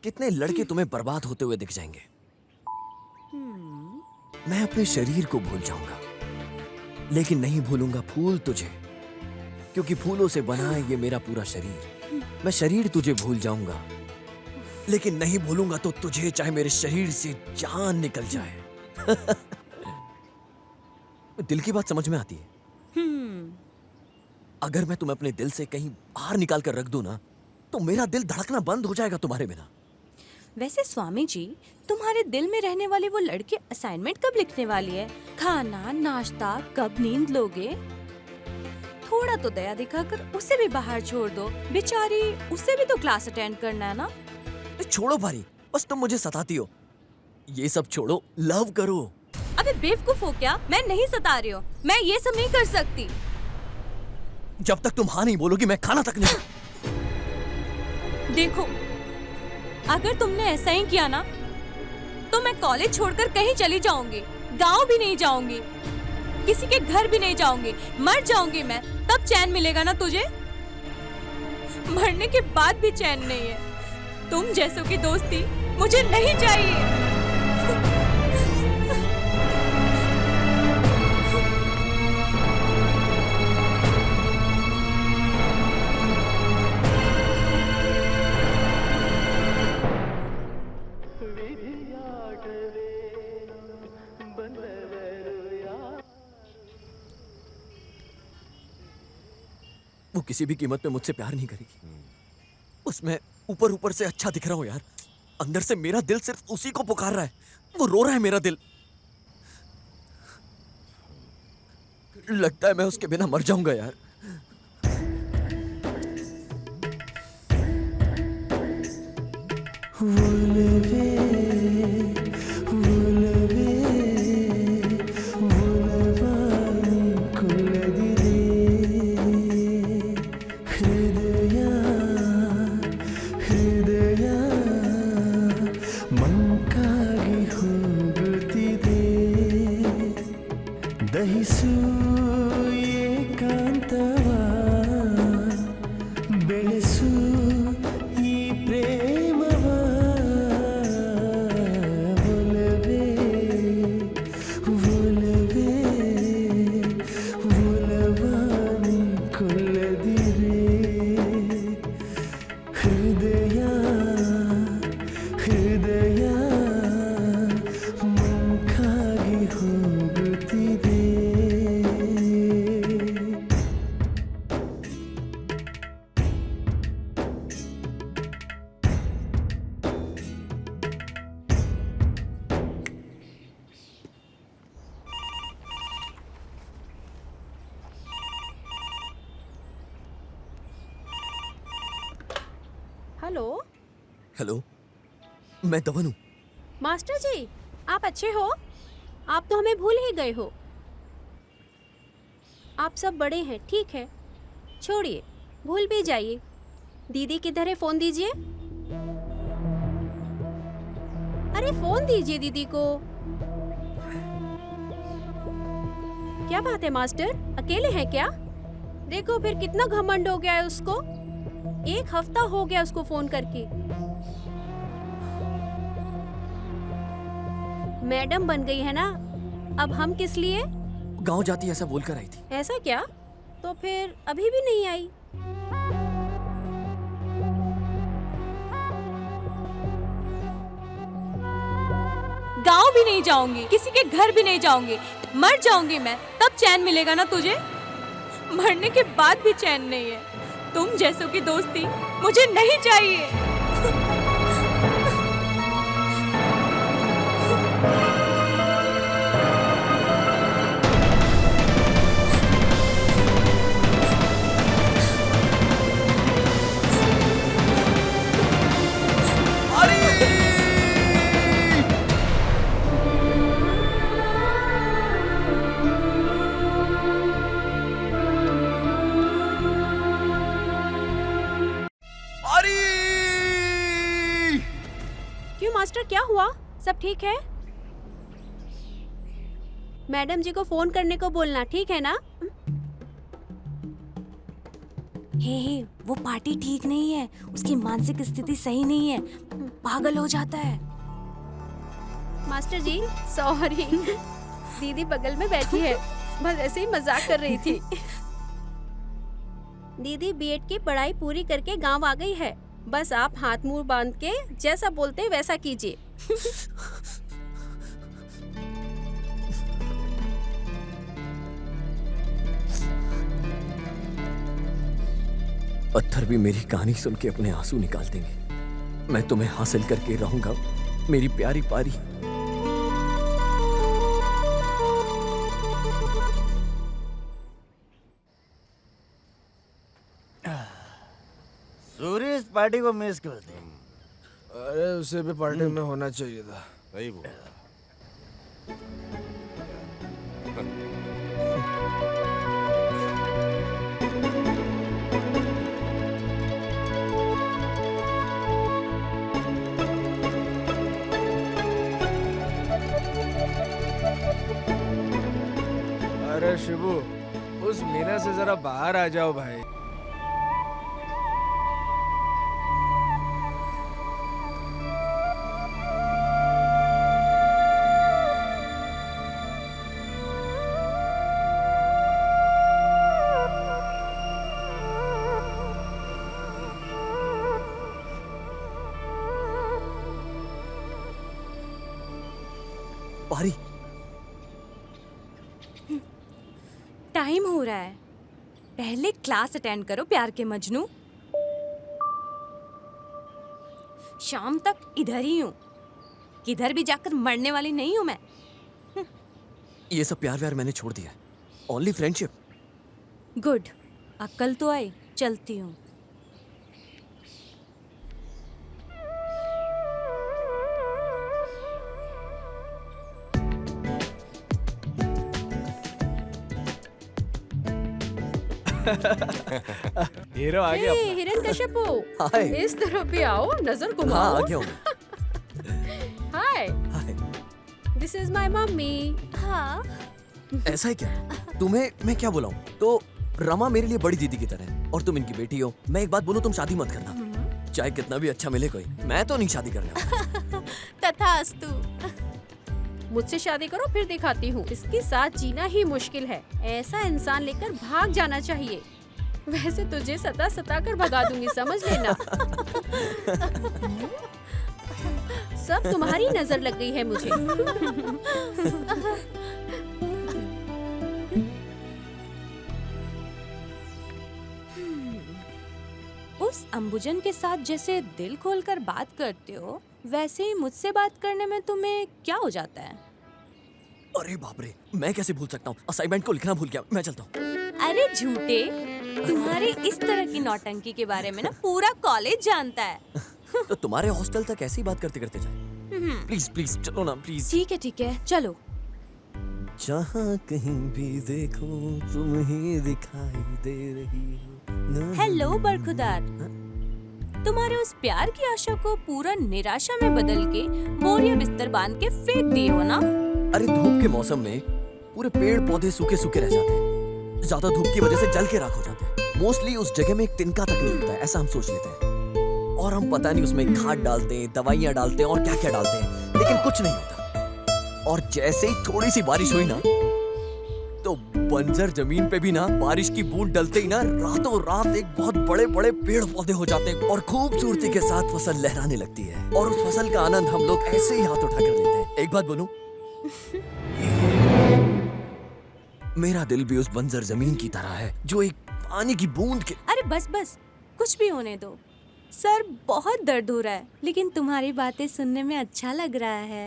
कितने लड़के तुम्हें बर्बाद होते हुए दिख जाएंगे। मैं अपने शरीर को भूल जाऊंगा लेकिन नहीं भूलूंगा फूल तुझे, क्योंकि फूलों से बना है ये मेरा पूरा शरीर। मैं शरीर तुझे भूल जाऊंगा लेकिन नहीं भूलूंगा तो तुझे, चाहे मेरे शरीर से जान निकल जाए। दिल की बात समझ में आती है? अगर मैं तुम्हें अपने दिल से कहीं बाहर निकाल कर रख दूं ना तो मेरा दिल धड़कना बंद हो जाएगा तुम्हारे बिना। वैसे स्वामी जी, तुम्हारे दिल में रहने वाली वो लड़की असाइनमेंट कब लिखने वाली है? खाना नाश्ता कब नींद लोगे? थोड़ा तो दया दिखाकर उसे भी बाहर छोड़ दो, बेचारी उसे भी तो क्लास अटेंड करना है ना। छोड़ो भारी, बस तुम मुझे सताती हो। ये सब छोड़ो, लव करो। अबे बेवकूफ हो क्या? मैं नहीं सता रही हूँ, मैं ये सब नहीं कर सकती। जब तक तुम हाँ नहीं बोलोगी मैं खाना तक नहीं। देखो, अगर तुमने ऐसा ही किया ना तो मैं कॉलेज छोड़कर कहीं चली जाऊंगी, गांव भी नहीं जाऊंगी, किसी के घर भी नहीं जाऊंगी, मर जाऊंगी मैं, तब चैन मिलेगा ना तुझे? मरने के बाद भी चैन नहीं है। तुम जैसों की दोस्ती मुझे नहीं चाहिए। वो किसी भी कीमत पे मुझसे प्यार नहीं करेगी। उसमें ऊपर ऊपर से अच्छा दिख रहा हूं यार, अंदर से मेरा दिल सिर्फ उसी को पुकार रहा है। वो रो रहा है मेरा दिल। लगता है मैं उसके बिना मर जाऊंगा यार। हेलो। हेलो, मैं दवन हूँ। मास्टर जी, आप अच्छे हो? आप तो हमें भूल ही गए हो। आप सब बड़े हैं, ठीक है, छोड़िए, भूल भी जाइए। दीदी किधर है? फोन दीजिए। अरे फोन दीजिए दीदी को। क्या बात है मास्टर, अकेले हैं क्या? देखो फिर कितना घमंड हो गया है उसको। 1 हफ्ता हो गया उसको फोन करके। मैडम बन गई है ना, अब हम किस लिए? गांव जाती ऐसा बोलकर आई थी। ऐसा क्या? तो फिर अभी भी नहीं आई? गांव भी नहीं जाऊंगी, किसी के घर भी नहीं जाऊंगी, मर जाऊंगी मैं, तब चैन मिलेगा ना तुझे? मरने के बाद भी चैन नहीं है। तुम जैसों की दोस्ती मुझे नहीं चाहिए। क्यों मास्टर, क्या हुआ? सब ठीक है? मैडम जी को फोन करने को बोलना, ठीक है ना? हे, वो पार्टी ठीक नहीं है, उसकी मानसिक स्थिति सही नहीं है, पागल हो जाता है। मास्टर जी सॉरी, दीदी बगल में बैठी है, बस ऐसे ही मजाक कर रही थी। दीदी बीएड की पढ़ाई पूरी करके गांव आ गई है, बस आप हाथ मुंह बांध के जैसा बोलते हैं वैसा कीजिए। पत्थर भी मेरी कहानी सुन के अपने आंसू निकाल देंगे। मैं तुम्हें हासिल करके रहूंगा, मेरी प्यारी पारी। सूर्य इस पार्टी को मिस करते हैं। अरे उसे भी पार्टी में होना चाहिए था। सही बोला। अरे शिबू, उस मीना से जरा बाहर आ जाओ भाई। पारी, टाइम हो रहा है, पहले क्लास अटेंड करो प्यार के मजनू। शाम तक इधर ही हूँ, किधर भी जाकर मरने वाली नहीं हूँ मैं। ये सब प्यार व्यार मैंने छोड़ दिया है, ओनली फ्रेंडशिप। गुड, अक्ल तो आई, चलती हूँ। हीरो आ गया अपना। हिरण्यकश्यपु, हाय। इस तरफ भी आओ, नजर हाँ, घुमाओ। आ गया हूँ मैं। हाय, दिस इज माय मम्मी। हाँ, ऐसा है क्या? तुम्हें मैं क्या बुलाऊं? तो रमा मेरे लिए बड़ी दीदी की तरह है और तुम इनकी बेटी हो। मैं एक बात बोलूं, तुम शादी मत करना, चाहे कितना भी अच्छा मिले कोई। मैं तो नहीं शादी करने वाला। तथास्तु। मुझसे शादी करो, फिर दिखाती हूँ। इसके साथ जीना ही मुश्किल है, ऐसा इंसान लेकर भाग जाना चाहिए। वैसे तुझे सता सता कर भगा दूंगी, समझ लेना। सब तुम्हारी नजर लग गई है मुझे। उस अंबुजन के साथ जैसे दिल खोलकर बात करते हो, वैसे ही मुझसे बात करने में तुम्हें क्या हो जाता है? अरे बाप रे, मैं कैसे भूल सकता हूँ? असाइनमेंट को लिखना भूल गया, मैं चलता हूँ। अरे झूठे, तुम्हारी इस तरह की नौटंकी के बारे में ना पूरा कॉलेज जानता है। तो तुम्हारे हॉस्टल तक ऐसे ही बात करते करते जाए। प्लीज प्लीज चलो ना, प्लीज। ठीक है, चलो। जहाँ कहीं भी देखो तुम ही दिखाई दे रही हो। हेलो बरखुदार, तुम्हारे उस प्यार की आशा को पूरा निराशा में बदल के बोरिया बिस्तर बांध के फेंक दिए हो ना? अरे धूप के मौसम में पूरे पेड़ पौधे सूखे सूखे रह जाते हैं, ज्यादा धूप की वजह से जल के राख हो जाते हैं। मोस्टली उस जगह में एक तिनका तक नहीं होता है, ऐसा हम सोच लेते हैं। और हम पता नहीं उसमें खाद डालते हैं, दवाइयाँ डालते हैं और क्या क्या डालते हैं, लेकिन कुछ नहीं होता। और जैसे ही थोड़ी सी बारिश हुई ना, तो बंजर जमीन पे भी ना बारिश की बूंद डलते ही ना रातों रात एक बहुत बड़े बड़े पेड़ पौधे हो जाते हैं और खूबसूरती के साथ फसल लहराने लगती है और उस फसल का आनंद हम लोग ऐसे ही हाथ उठा कर लेते हैं। एक बात बोलूं, मेरा दिल भी उस बंजर जमीन की तरह है जो एक पानी की बूंद के। अरे बस बस, कुछ भी होने दो। सर बहुत दर्द हो रहा है, लेकिन तुम्हारी बातें सुनने में अच्छा लग रहा है।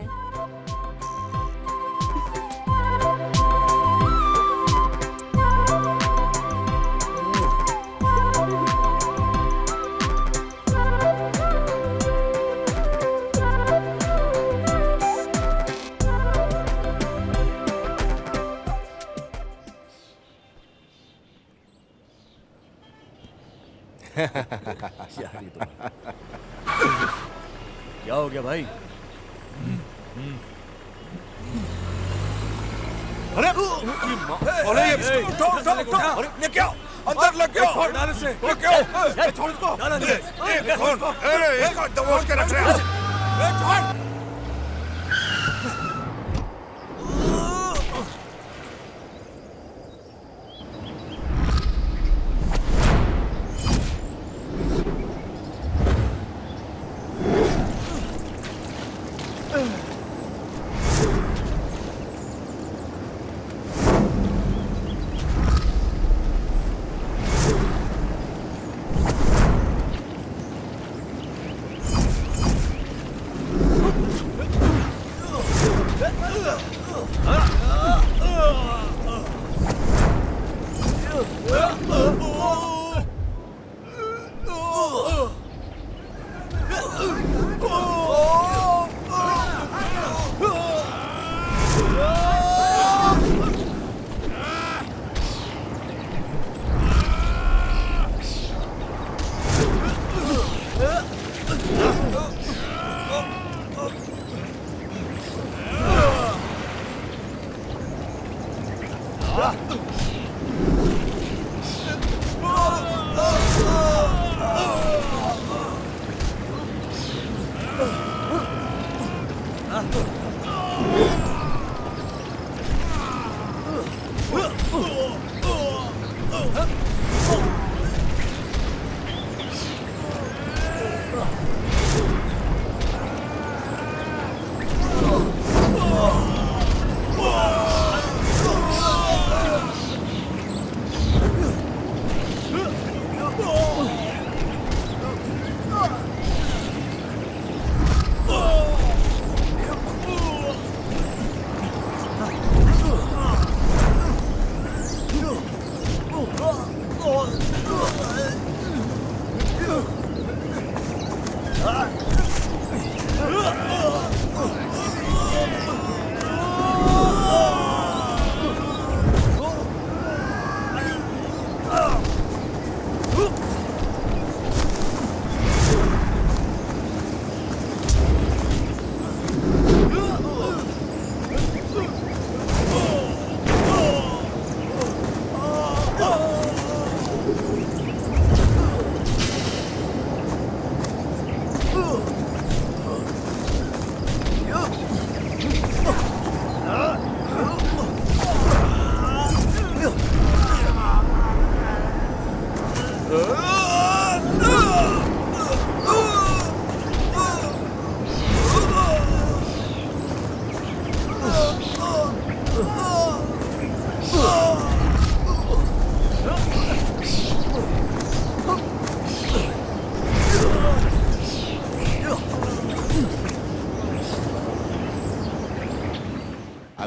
क्या हो गया भाई? अरे ये उठो, ये क्या अंदर लग गया? डाल इसे। ये क्या? छोड़ इसको। डाल अंदर। कौन? इसको दबोच के रख रहे हैं।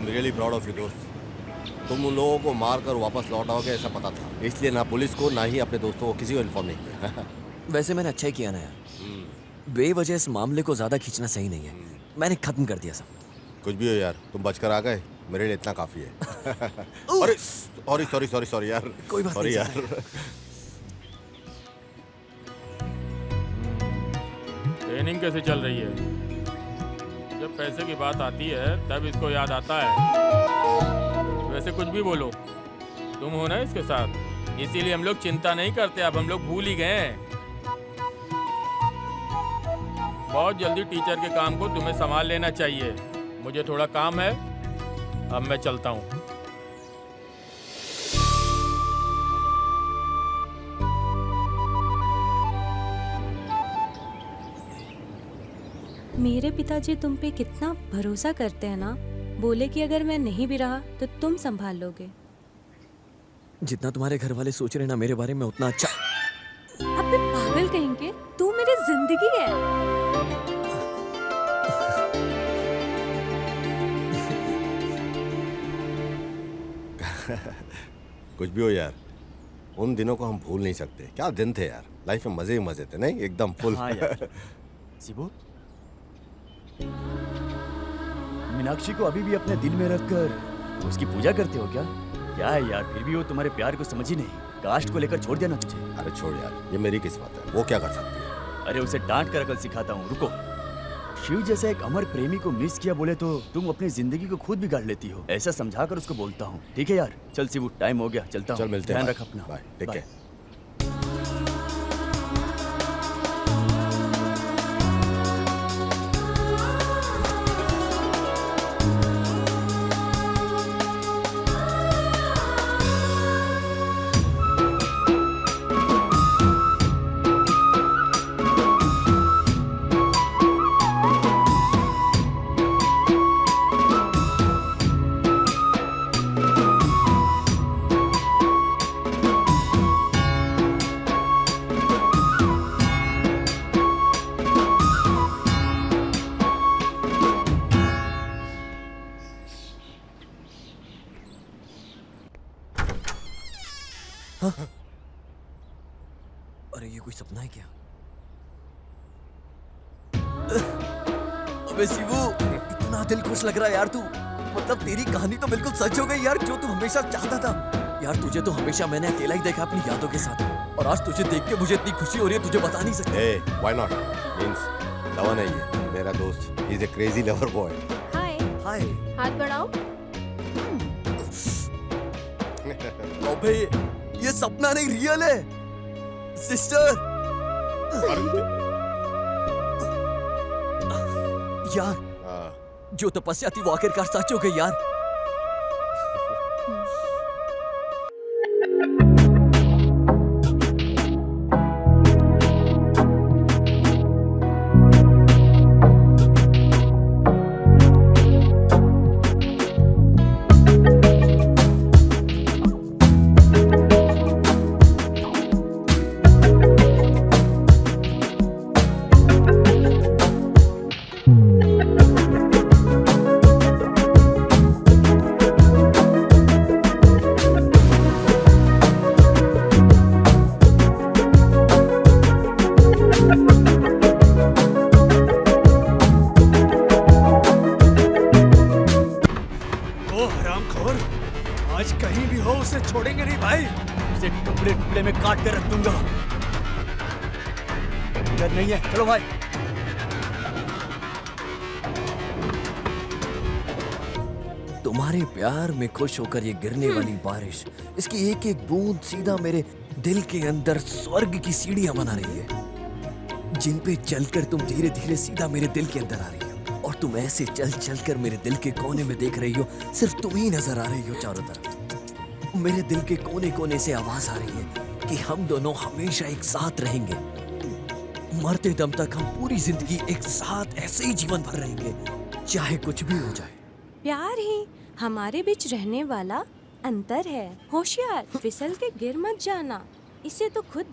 रियली प्राउड ऑफ यू दोस्त। तुम उन लोगों को मार कर वापस लौट आओगे ऐसा पता था, इसलिए ना पुलिस को ना ही अपने दोस्तों को किसी को इन्फॉर्म नहीं किया। वैसे मैंने अच्छा ही किया ना यार, बेवजह इस मामले को ज्यादा खींचना सही नहीं है। मैंने खत्म कर दिया सब। कुछ भी हो यार, तुम बचकर आ गए, मेरे लिए इतना काफी है। अरे सॉरी यार, कोई बात सॉरी नहीं यार। ट्रेनिंग कैसे चल रही है? जब पैसे की बात आती है तब इसको याद आता है। वैसे कुछ भी बोलो, तुम हो ना इसके साथ, इसीलिए हम लोग चिंता नहीं करते। अब हम लोग भूल ही गए हैं। बहुत जल्दी टीचर के काम को तुम्हें संभाल लेना चाहिए। मुझे थोड़ा काम है, अब मैं चलता हूँ। मेरे पिताजी तुम पे कितना भरोसा करते हैं ना। बोले कि अगर मैं नहीं भी रहा तो तुम संभाल लोगे। जितना तुम्हारे घर वाले सोच रहे हैं ना मेरे बारे में उतना अच्छा। अबे पागल कहेंगे, तू मेरी जिंदगी है। कुछ भी हो यार, उन दिनों को हम भूल नहीं सकते। क्या दिन थे यार, लाइफ में मजे ही मजे थे। नहीं एकदम फुल। हाँ यार। शिबू, मीनाक्षी को अभी भी अपने दिल में रखकर उसकी पूजा करते हो क्या? क्या है यार, फिर भी वो तुम्हारे प्यार को समझ ही नहीं। कास्ट को लेकर छोड़ दिया ना तुझे। अरे छोड़ यार, ये मेरी किस्मत है, वो क्या कर सकती है। अरे उसे डांट कर अकल सिखाता हूँ, रुको। शिव जैसा एक अमर प्रेमी को मिस किया बोले तो तुम अपनी जिंदगी को खुद बिगाड़ लेती हो। ऐसा समझाकर उसको बोलता हूँ। ठीक है यार, चल शिवू, टाइम हो गया, चलता हूँ। चल मिलते हैं, ध्यान रख अपना। Bye, take care. अरे ये कोई सपना है क्या? अबे शिवू, इतना दिल खुश लग रहा है यार तू। मतलब तेरी कहानी तो बिल्कुल सच हो गई यार, जो तू हमेशा चाहता था। यार तुझे तो हमेशा मैंने अकेला ही देखा अपनी यादों के साथ, और आज तुझे देख के मुझे इतनी खुशी हो रही है, तुझे बता नहीं सकता। Hey, why not? Means, लवन है ये, मेरा दोस्त। He is a crazy lover boy. हाय। हाय। हाथ बढ़ाओ। अबे ये सपना नहीं, रियल है सिस्टर। यार जो तपस्या थी वो आखिरकार सच हो गई यार। आज कहीं भी हो उसे छोड़ेंगे नहीं भाई। उसे टुकड़े टुकड़े में काट कर रख दूंगा। डर नहीं है, चलो भाई। तुम्हारे प्यार में खुश होकर ये गिरने वाली बारिश, इसकी एक एक बूंद सीधा मेरे दिल के अंदर स्वर्ग की सीढ़ियां बना रही है, जिन पे चलकर तुम धीरे धीरे सीधा मेरे दिल के अंदर आ रही हो। और तुम ऐसे चल चल कर मेरे दिल के कोने में देख रही हो, सिर्फ तुम ही नजर आ रही हो चारों तरफ। मेरे दिल के कोने कोने से आवाज आ रही है कि हम दोनों हमेशा एक साथ रहेंगे, मरते दम तक हम पूरी जिंदगी एक साथ ऐसे ही जीवन भर रहेंगे, चाहे कुछ भी हो जाए। प्यार ही हमारे बीच रहने वाला अंतर है। होशियार, फिसल के गिर मत जाना। इसे तो खुद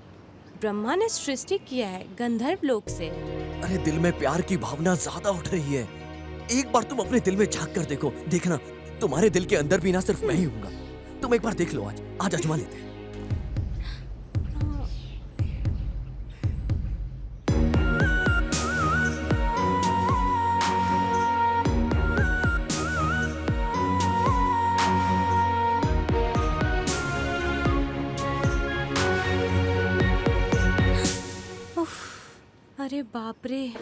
ब्रह्मा ने सृष्टि किया है, गंधर्व लोक से। अरे दिल में प्यार की भावना ज्यादा उठ रही है। एक बार तुम अपने दिल में झांक कर देखो, देखना तुम्हारे दिल के अंदर भी ना सिर्फ मैं ही हूँगा। तुम एक बार देख लो, आज आजमा लेते हैं। अरे बाप रे,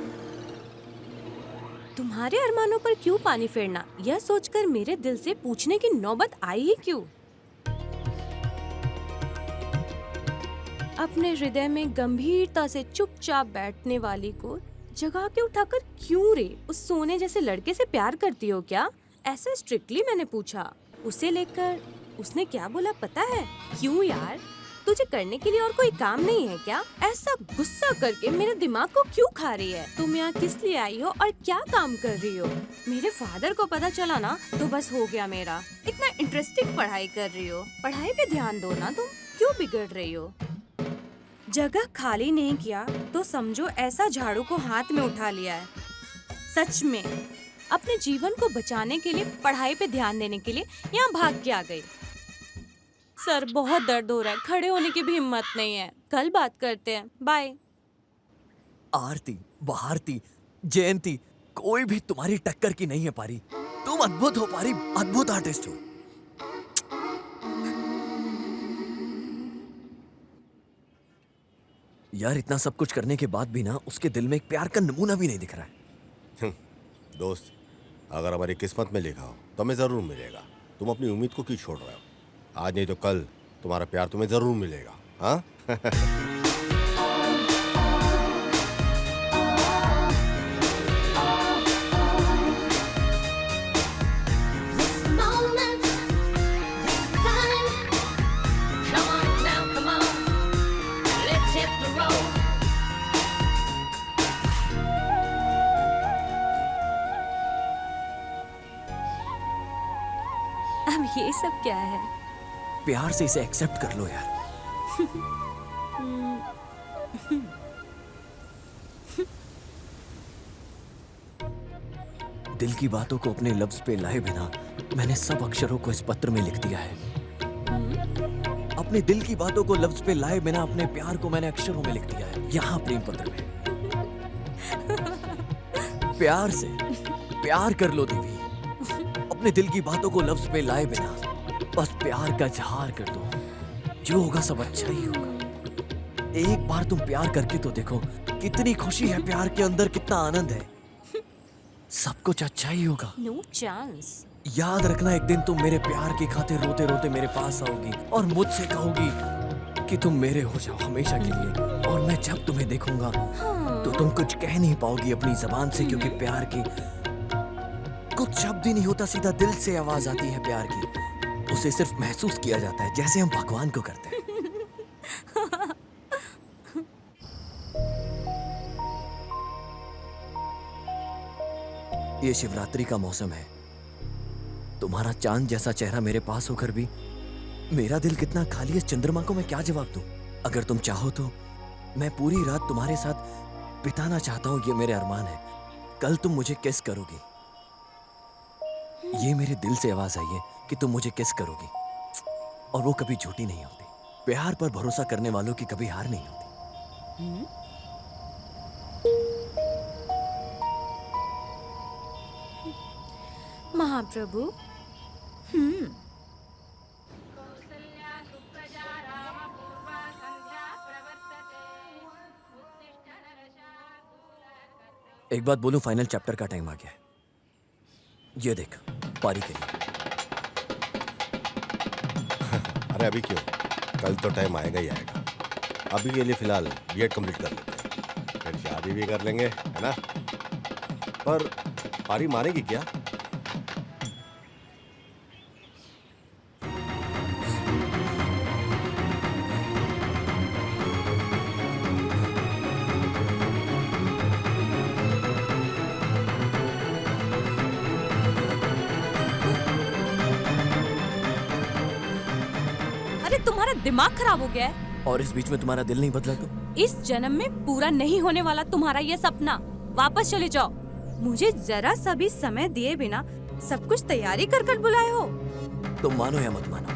तुम्हारे अरमानों पर क्यों पानी फेरना, यह सोचकर मेरे दिल से पूछने की नौबत आई ही क्यों? अपने हृदय में गंभीरता से चुपचाप बैठने वाली को जगा के उठाकर क्यों रे, उस सोने जैसे लड़के से प्यार करती हो क्या? ऐसा स्ट्रिक्टली मैंने पूछा। उसे लेकर उसने क्या बोला पता है? क्यों यार, तुझे करने के लिए और कोई काम नहीं है क्या? ऐसा गुस्सा करके मेरे दिमाग को क्यों खा रही है? तुम यहाँ किस लिए आई हो और क्या काम कर रही हो? मेरे फादर को पता चला ना तो बस हो गया मेरा। इतना इंटरेस्टिंग पढ़ाई कर रही हो, पढ़ाई पे ध्यान दो ना, तुम क्यों बिगड़ रही हो? जगह खाली नहीं किया तो समझो ऐसा झाड़ू को हाथ में उठा लिया है। सच में अपने जीवन को बचाने के लिए, पढ़ाई पे ध्यान देने के लिए यहाँ भाग के आ गई। सर बहुत दर्द हो रहा है, खड़े होने की भी हिम्मत नहीं है। कल बात करते हैं, बाय। आरती, भारती, जयंती, कोई भी तुम्हारी टक्कर की नहीं है पारी। तुम अद्भुत हो पारी, अद्भुत आर्टिस्ट हो। यार इतना सब कुछ करने के बाद भी ना उसके दिल में एक प्यार का नमूना भी नहीं दिख रहा है। दोस्त, अगर हमारी किस्मत में लिखा हो तो हमें जरूर मिलेगा। तुम अपनी उम्मीद को क्यों छोड़ रहे हो? आज नहीं तो कल तुम्हारा प्यार तुम्हें जरूर मिलेगा। हाँ? अब ये सब क्या है? प्यार से इसे एक्सेप्ट कर लो यार। दिल की बातों को अपने लफ्ज पे लाए बिना मैंने सब अक्षरों को इस पत्र में लिख दिया है। अपने दिल की बातों को लफ्ज पे लाए बिना अपने प्यार को मैंने अक्षरों में लिख दिया है, यहाँ प्रेम पत्र में। प्यार से प्यार कर लो देवी, अपने दिल की बातों को लफ्ज पे लाए बिना बस प्यार का इजहार कर दो। जो होगा सब अच्छा ही होगा। एक बार तुम प्यार करके तो देखो, कितनी खुशी है प्यार के अंदर, कितना आनंद है। सब कुछ अच्छा ही होगा। No chance. याद रखना, एक दिन तुम मेरे प्यार की खातिर रोते रोते मेरे पास आओगी और मुझसे कहोगी कि तुम मेरे हो जाओ हमेशा के लिए। और मैं जब तुम्हें देखूंगा तो तुम कुछ कह नहीं पाओगी अपनी जबान से, क्योंकि प्यार की कुछ शब्द ही नहीं होता, सीधा दिल से आवाज आती है प्यार की। उसे सिर्फ महसूस किया जाता है, जैसे हम भगवान को करते हैं। ये शिवरात्रि का मौसम है, तुम्हारा चांद जैसा चेहरा मेरे पास होकर भी मेरा दिल कितना खाली है। चंद्रमा को मैं क्या जवाब दूं? अगर तुम चाहो तो मैं पूरी रात तुम्हारे साथ बिताना चाहता हूं, ये मेरे अरमान है। कल तुम मुझे किस करोगी, ये मेरे दिल से आवाज आई है कि तुम मुझे किस करोगी, और वो कभी झूठी नहीं होती। प्यार पर भरोसा करने वालों की कभी हार नहीं होती। महाप्रभु, एक बात बोलूं, फाइनल चैप्टर का टाइम आ गया है। ये देख, पारी के लिए। अरे अभी क्यों, कल तो टाइम आएगा ही आएगा। अभी के लिए फिलहाल बीएड कंप्लीट कर लेते हैं, फिर शादी भी कर लेंगे, है ना? पर पारी मानेगी क्या? अरे तुम्हारा दिमाग खराब हो गया है? और इस बीच में तुम्हारा दिल नहीं बदला तो? इस जन्म में पूरा नहीं होने वाला तुम्हारा ये सपना। वापस चले जाओ। मुझे जरा सा भी समय दिए बिना सब कुछ तैयारी कर कर बुलाए हो। तुम मानो या मत मानो।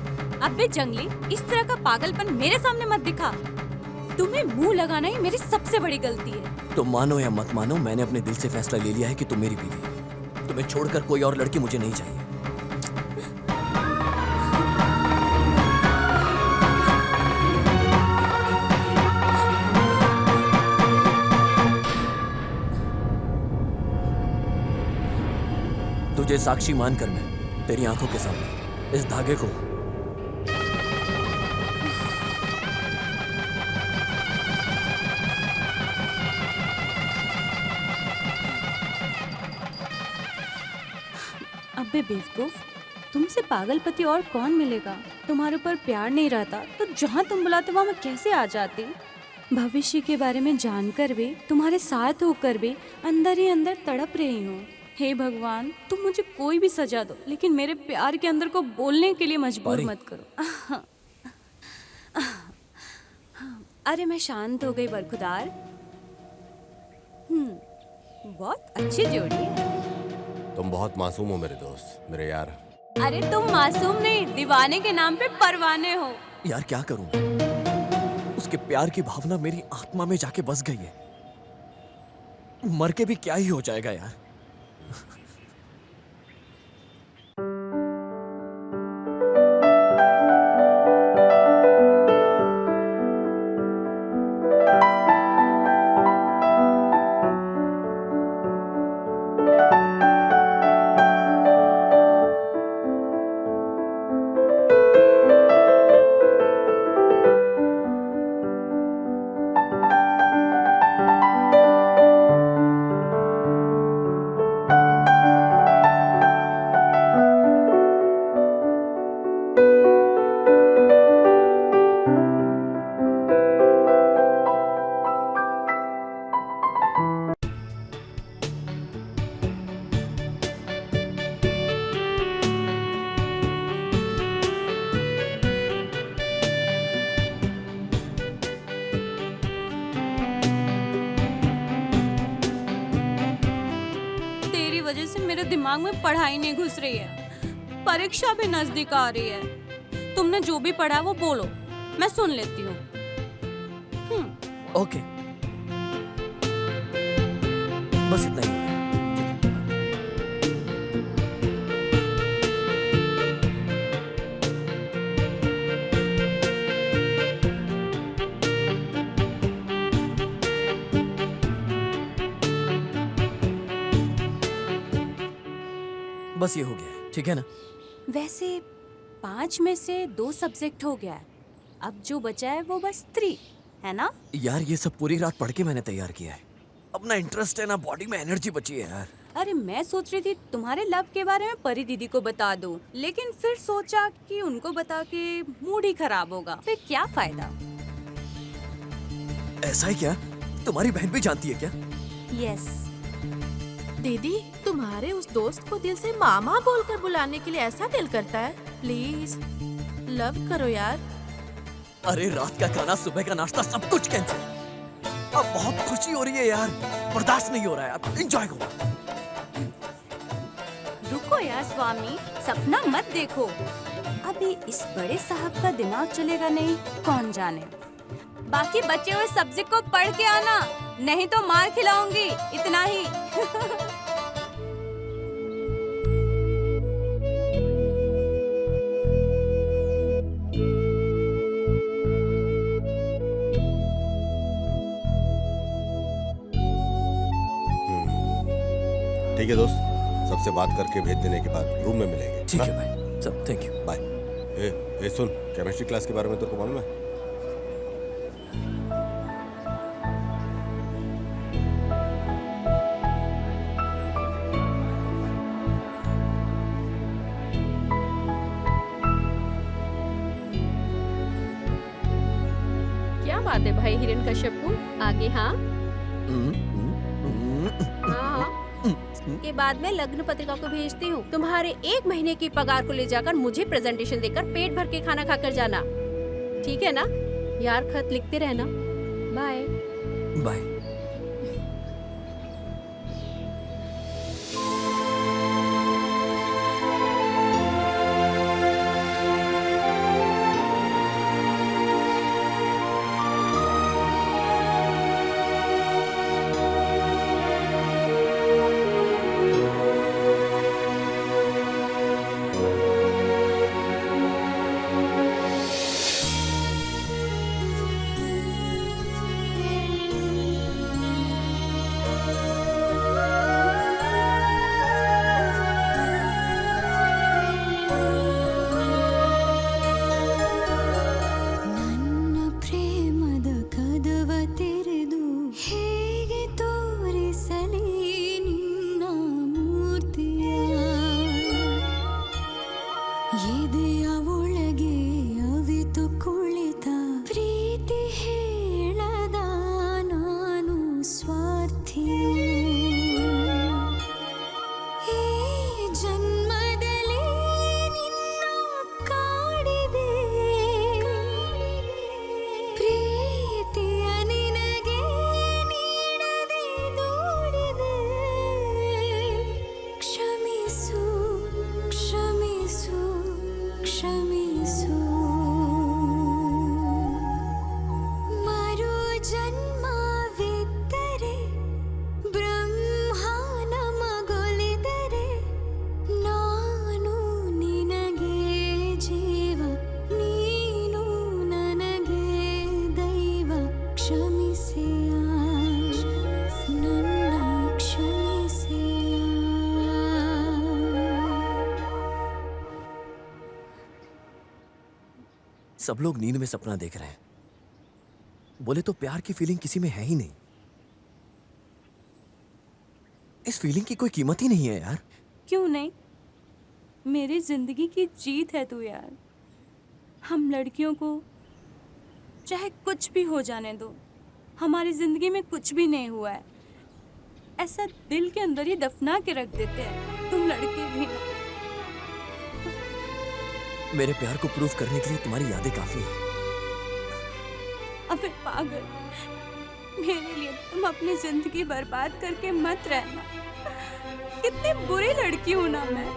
अबे जंगली, इस तरह का पागलपन मेरे सामने मत दिखा। तुम्हें मुंह लगाना ही मेरी सबसे बड़ी गलती है। तुम मानो या मत मानो, मैंने अपने दिल से फैसला ले लिया है कि तुम मेरी बीवी हो। तुम्हें छोड़कर कोई और लड़की मुझे नहीं चाहिए। तुझे साक्षी मानकर मैं तेरी आंखों के सामने इस धागे को अबे बेवकूफ, तुमसे पागलपति और कौन मिलेगा? तुम्हारे ऊपर प्यार नहीं रहता तो जहाँ तुम बुलाते वहाँ मैं कैसे आ जाती? भविष्य के बारे में जानकर भी, तुम्हारे साथ होकर भी अंदर ही अंदर तड़प रही हूँ। हे भगवान, तुम मुझे कोई भी सजा दो, लेकिन मेरे प्यार के अंदर को बोलने के लिए मजबूर मत करो। अरे मैं शांत हो गई बरखुदार। बहुत अच्छी जोड़ी है। तुम बहुत मासूम हो मेरे दोस्त, मेरे यार। अरे तुम मासूम नहीं, दीवाने के नाम पे परवाने हो। यार क्या करूं? उसके प्यार की भावना मेरी आत्मा में जाके बस गई है। मर के भी क्या ही हो जाएगा यार। वजह से मेरे दिमाग में पढ़ाई नहीं घुस रही है। परीक्षा भी नजदीक आ रही है। तुमने जो भी पढ़ा वो बोलो, मैं सुन लेती हूँ। ओके, बस इतना ही। बस ये हो गया, ठीक है ना? वैसे 5 में से 2 सब्जेक्ट हो गया है। अब जो बचा है वो बस 3 है ना? यार ये सब पूरी रात पढ़ के मैंने तैयार किया है। अपना इंटरेस्ट है ना, बॉडी में एनर्जी बची है यार। अरे मैं सोच रही थी तुम्हारे लव के बारे में परी दीदी को बता दूं, लेकिन फिर सोचा कि उनको बता के मूड ही खराब होगा, फिर क्या फायदा। ऐसा है क्या? तुम्हारी बहन भी जानती है क्या? यस। दीदी, तुम्हारे उस दोस्त को दिल से मामा बोलकर बुलाने के लिए ऐसा दिल करता है? प्लीज लव करो यार। अरे रात का खाना, सुबह का नाश्ता, सब कुछ कैंसिल। अब बहुत खुशी हो रही है यार, बर्दाश्त नहीं हो रहा है यार, एंजॉय करो। रुको यार स्वामी, सपना मत देखो। अभी इस बड़े साहब का दिमाग चलेगा नहीं, कौन जाने। बाकी बचे हुए सब्जेक्ट को पढ़ के आना, नहीं तो मार खिलाऊंगी, इतना ही। ठीक है दोस्त, सबसे बात करके भेज देने के बाद रूम में मिलेंगे। ठीक है भाई, सब थैंक यू, बाय। ए सुन, केमिस्ट्री क्लास के बारे में तेरे को मालूम है? क्या बात है भाई हिरण्यकश्यप, आगे हाँ के बाद में लग्न पत्रिका को भेजती हूँ। तुम्हारे 1 महीने की पगार को ले जाकर मुझे प्रेजेंटेशन देकर पेट भर के खाना खाकर जाना, ठीक है ना यार? खत लिखते रहना। Bye bye. सब लोग नींद में सपना देख रहे हैं। बोले तो प्यार की फीलिंग किसी में है ही नहीं। इस फीलिंग की कोई कीमत ही नहीं है यार। क्यों नहीं? मेरी जिंदगी की जीत है तू यार। हम लड़कियों को चाहे कुछ भी हो जाने दो, हमारी जिंदगी में कुछ भी नहीं हुआ है ऐसा दिल के अंदर ही दफना के रख देते हैं। तुम लड़के भी ना। मेरे प्यार को प्रूव करने के लिए तुम्हारी यादें काफी हैं। अबे पागल, मेरे लिए तुम अपनी जिंदगी बर्बाद करके मत रहना। कितनी बुरी लड़की हूं ना मैं।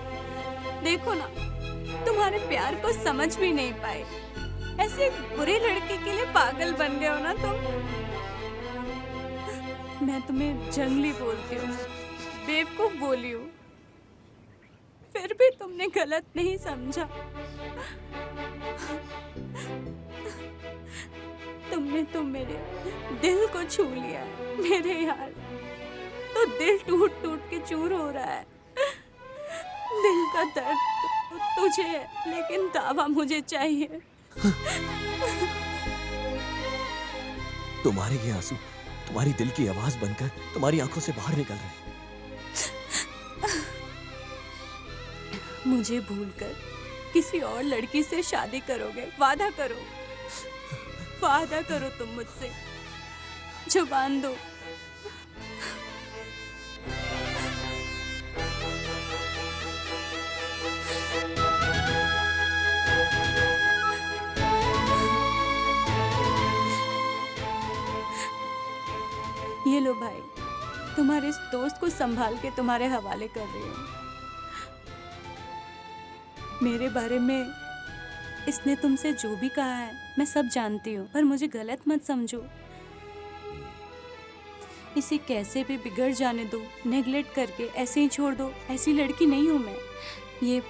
देखो ना, तुम्हारे प्यार को समझ भी नहीं पाए। ऐसे बुरी लड़की के लिए पागल बन गए हो ना तुम। मैं तुम्हें जंगली बोलती हूँ, बेवकूफ बोली हूँ, फिर भी तुमने गलत नहीं समझा। तुमने तो मेरे दिल को छू लिया है मेरे यार। तो दिल टूट टूट के चूर हो रहा है। दिल का दर्द तो तुझे है, लेकिन दावा मुझे चाहिए। तुम्हारे ये आंसू तुम्हारी दिल की आवाज बनकर तुम्हारी आंखों से बाहर निकल रहे हैं। मुझे भूलकर किसी और लड़की से शादी करोगे? वादा करो, वादा करो तुम मुझसे। जुबान दो। ये लो भाई, तुम्हारे इस दोस्त को संभाल के तुम्हारे हवाले कर रही हूँ। मेरे बारे में इसने तुमसे जो भी कहा है मैं सब जानती हूँ, पर मुझे गलत मत समझो। इसे कैसे भी बिगड़ जाने दो, नेगलेक्ट करके ऐसे ही छोड़ दो। ऐसी लड़की नहीं हूँ मैं। ये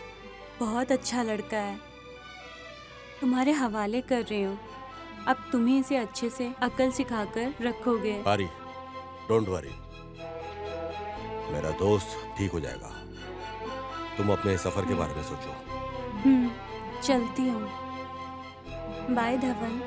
बहुत अच्छा लड़का है, तुम्हारे हवाले कर रही हूँ। अब तुम ही इसे अच्छे से अकल सिखाकर रखोगे। आरी, डोंट वरी, मेरा दोस्त ठीक हो जाएगा। तुम अपने सफर के बारे में सोचो। चलती हूँ। बाय धवन।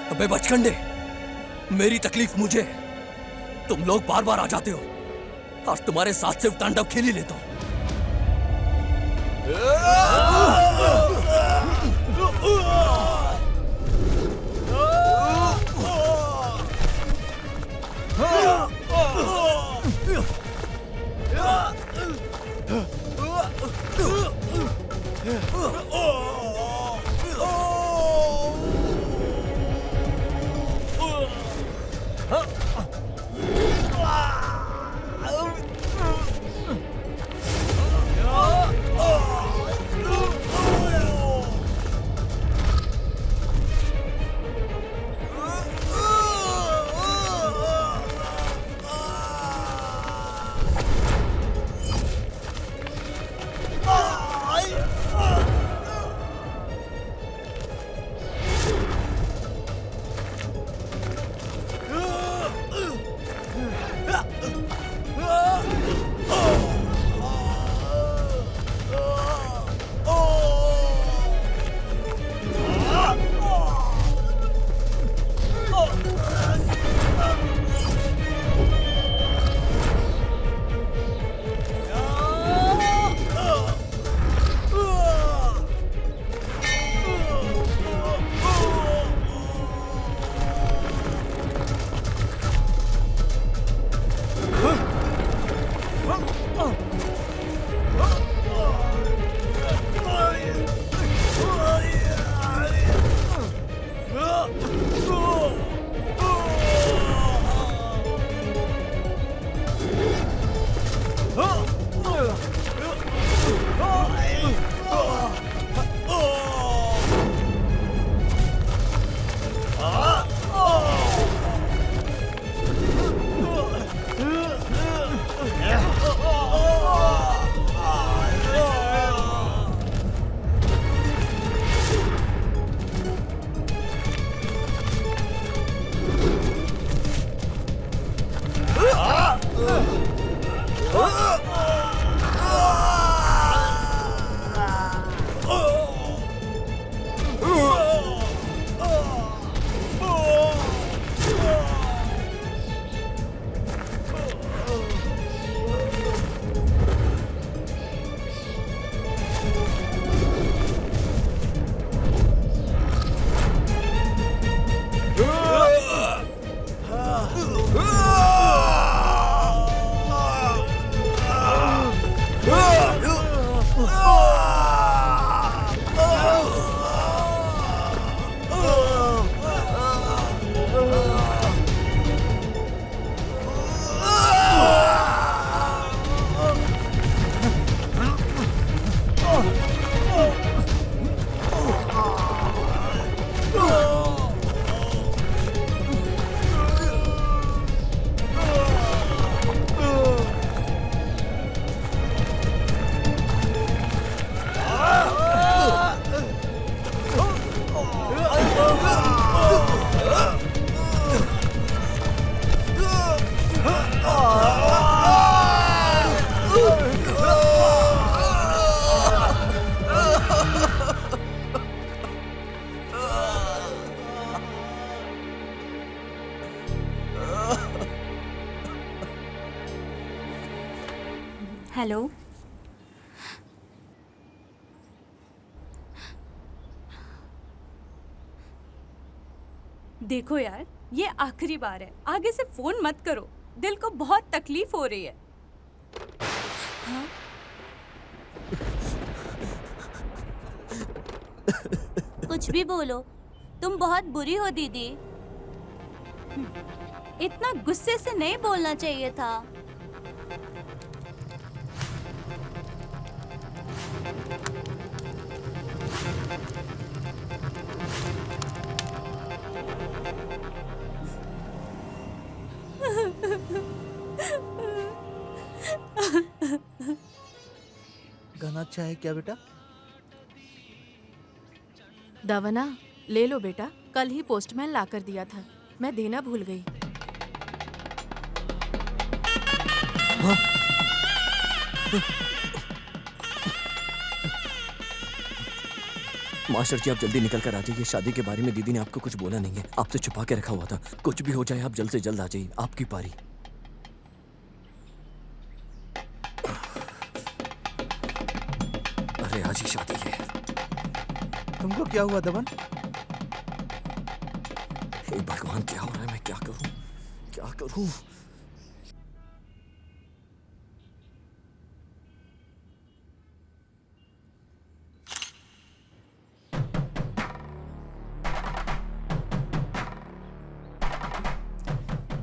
अबे बचकंडे, मेरी तकलीफ मुझे, तुम लोग बार बार आ जाते हो। आज तुम्हारे साथ सिर्फ तांडव खेल ही लेता हूं। हेलो। देखो यार, ये आखिरी बार है, आगे से फोन मत करो, दिल को बहुत तकलीफ हो रही है। हाँ? कुछ भी बोलो, तुम बहुत बुरी हो दीदी। इतना गुस्से से नहीं बोलना चाहिए था। गाना अच्छा है क्या बेटा? दवना ले लो बेटा, कल ही पोस्टमैन ला कर दिया था, मैं देना भूल गई। हाँ? मास्टर जी आप जल्दी निकल कर आ जाइए, शादी के बारे में दीदी ने आपको कुछ बोला नहीं है, आपसे छुपा के रखा हुआ था, कुछ भी हो जाए आप जल्द से जल्द आ जाइए, आपकी पारी। अरे आज ही शादी है। तुमको क्या हुआ दमन? हे भगवान क्या हो रहा है, मैं क्या करूं, क्या करूं?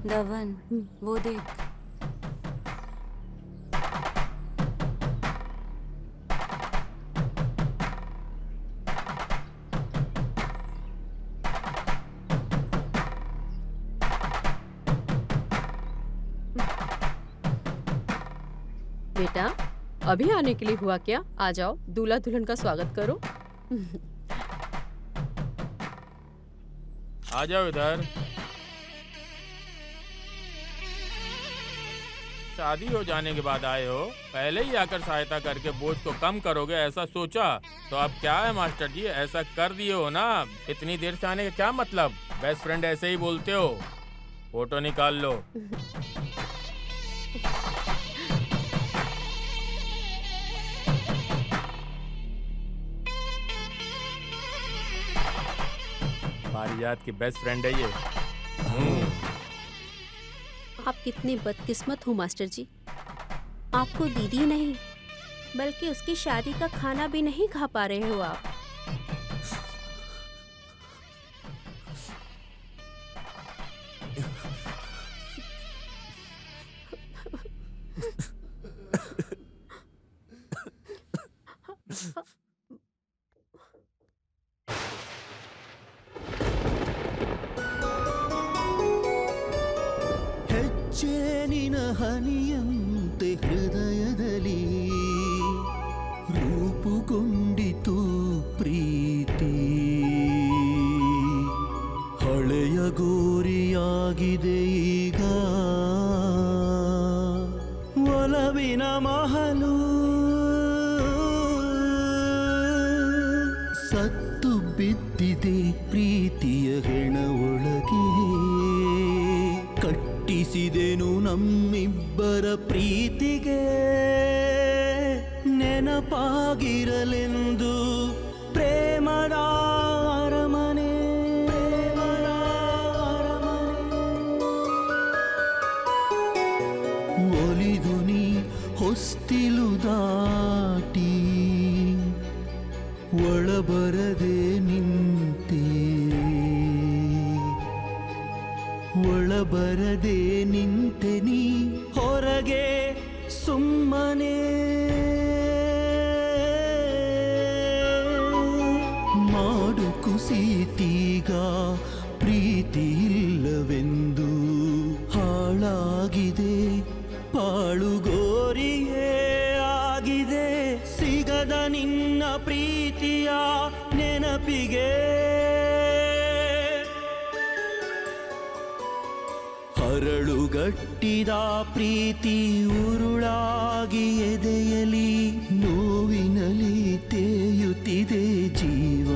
दवन, वो देख। बेटा, अभी आने के लिए हुआ क्या? आ जाओ, दूल्हा दुल्हन का स्वागत करो। आ जाओ इधर। शादी हो जाने के बाद आए हो, पहले ही आकर सहायता करके बोझ को कम करोगे ऐसा सोचा, तो अब क्या है मास्टर जी, ऐसा कर दिए हो ना, इतनी देर से आने का क्या मतलब? बेस्ट फ्रेंड ऐसे ही बोलते हो। फोटो निकाल लो। पारिजात की बेस्ट फ्रेंड है ये। आप कितने बदकिस्मत हो मास्टर जी, आपको दीदी नहीं बल्कि उसकी शादी का खाना भी नहीं खा पा रहे हो आप। ಹೆಜ್ಜೇನಿನ ಹನಿಯಂತೆ ಹೃದಯದಲ್ಲಿ ರೂಪುಗೊಂಡಿತು ಪ್ರೀತಿ ಹಳೆಯ ಗೋರಿಯಾಗಿದೆ ಈಗ ಒಲವಿನ ಮಹಲು ಸತ್ತು ಬಿದ್ದಿದೆ ಪ್ರೀತಿಯ ಹೆಣ ಒಳಗೆ ಕಟ್ಟಿಸಿದೆನು ನಮ್ಮಿಬ್ಬರ ಪ್ರೀತಿಗೆ ನೆನಪಾಗಿರಲೆಂದು ಪ್ರೇಮದ ಅರಮನೆ ಒಲಿದು ನೀ ಹೊಸ್ತಿಲು ದಾಟಿ ಒಳಬರದೆ ನಿಂತೆ ಒಳಬರದೆ ನಿಂತೆ ನೀ ಹೊರಗೆ ಸುಮ್ಮನೆ ಮಾಡು ಕುಸಿತೀಗ ಪ್ರೀತಿ ಇಲ್ಲವೆಂದು ಹಾಳಾಗಿದೆ ಪಾಳುಗೋರಿಯೇ ಆಗಿದೆ ಸಿಗದ ನಿನ್ನ ಪ್ರೀತಿಯ ನೆನಪಿಗೆ ಹರಳುಗಟ್ಟಿದ ಪ್ರೀತಿ ಉರುಳಾಗಿ ಎದೆಯಲಿ ನೋವಿನಲಿ ತೇಯುತ್ತಿದೆ ಜೀವ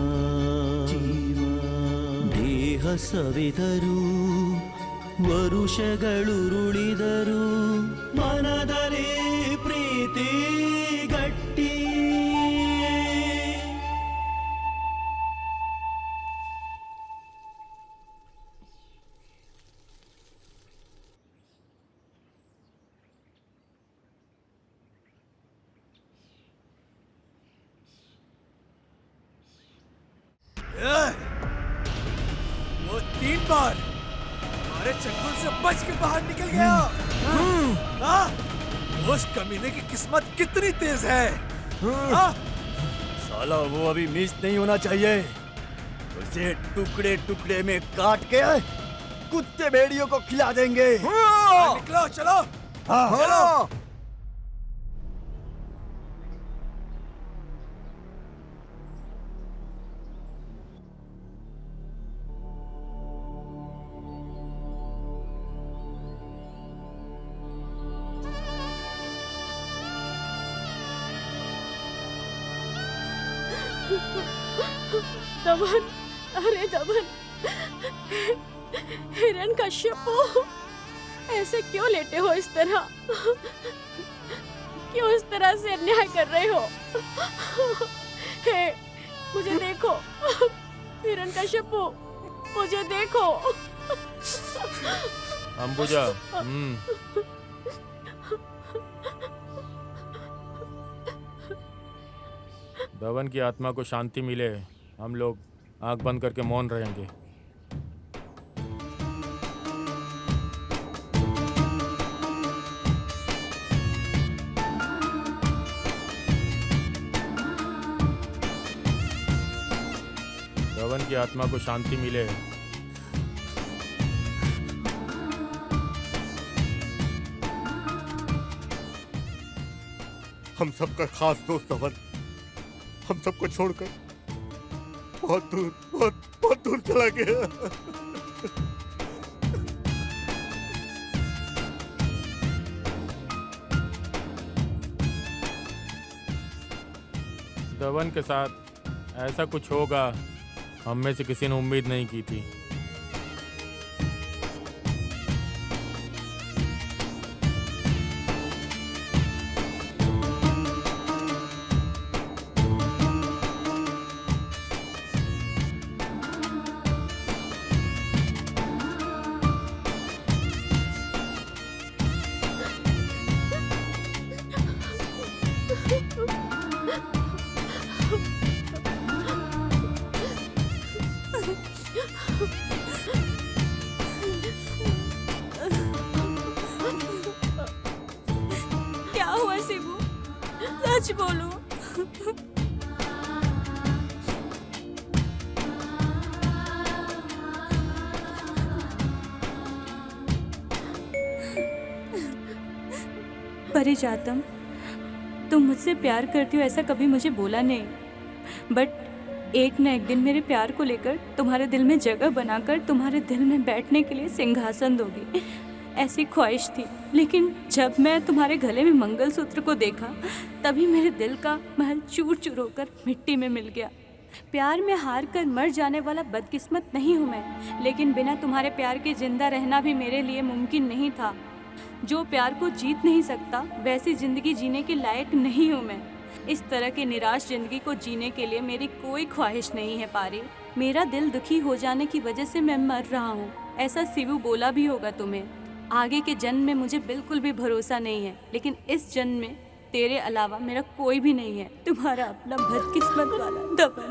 ದೇಹ ಸವಿದರು ವರುಷಗಳುರುಳಿದರು ಮನದಲ್ಲಿ ಪ್ರೀತಿ ಗಟ್ಟಿ वो 3 बार हमारे चंगुल से बच के बाहर निकल गया। उस कमीने की किस्मत कितनी तेज है। साला वो अभी मिस नहीं होना चाहिए। उसे टुकड़े टुकड़े में काट के कुत्ते भेड़ियों को खिला देंगे। निकलो चलो। चलो। दमन, अरे दमन, हिरण्यकश्यप, ऐसे क्यों लेटे हो इस तरह? क्यों इस तरह से अन्याय कर रहे हो? हे, मुझे देखो, हिरण्यकश्यप, मुझे देखो। अंबुजा, दमन की आत्मा को शांति मिले, हम लोग आंख बंद करके मौन रहेंगे। दमन की आत्मा को शांति मिले। हम सबका खास दोस्त दमन हम सबको छोड़कर बहुत दूर चला गया। दमन के साथ ऐसा कुछ होगा हम में से किसी ने उम्मीद नहीं की थी। शिबू, सच बोलो। परिजातम, तुम मुझसे प्यार करती हो ऐसा कभी मुझे बोला नहीं, बट एक न एक दिन मेरे प्यार को लेकर तुम्हारे दिल में जगह बनाकर तुम्हारे दिल में बैठने के लिए सिंहासन दोगी, ऐसी ख्वाहिश थी। लेकिन जब मैं तुम्हारे गले में मंगलसूत्र को देखा तभी मेरे दिल का महल चूर चूर होकर मिट्टी में मिल गया। प्यार में हार कर मर जाने वाला बदकिस्मत नहीं हूँ मैं, लेकिन बिना तुम्हारे प्यार के जिंदा रहना भी मेरे लिए मुमकिन नहीं था। जो प्यार को जीत नहीं सकता वैसी जिंदगी जीने के लायक नहीं हूँ मैं। इस तरह की निराश जिंदगी को जीने के लिए मेरी कोई ख्वाहिश नहीं है पारी। मेरा दिल दुखी हो जाने की वजह से मैं मर रहा हूँ, ऐसा शिवू बोला भी होगा तुम्हें। आगे के जन्म में मुझे बिल्कुल भी भरोसा नहीं है, लेकिन इस जन्म में तेरे अलावा मेरा कोई भी नहीं है। तुम्हारा अपना बदकिस्मत वाला दबन।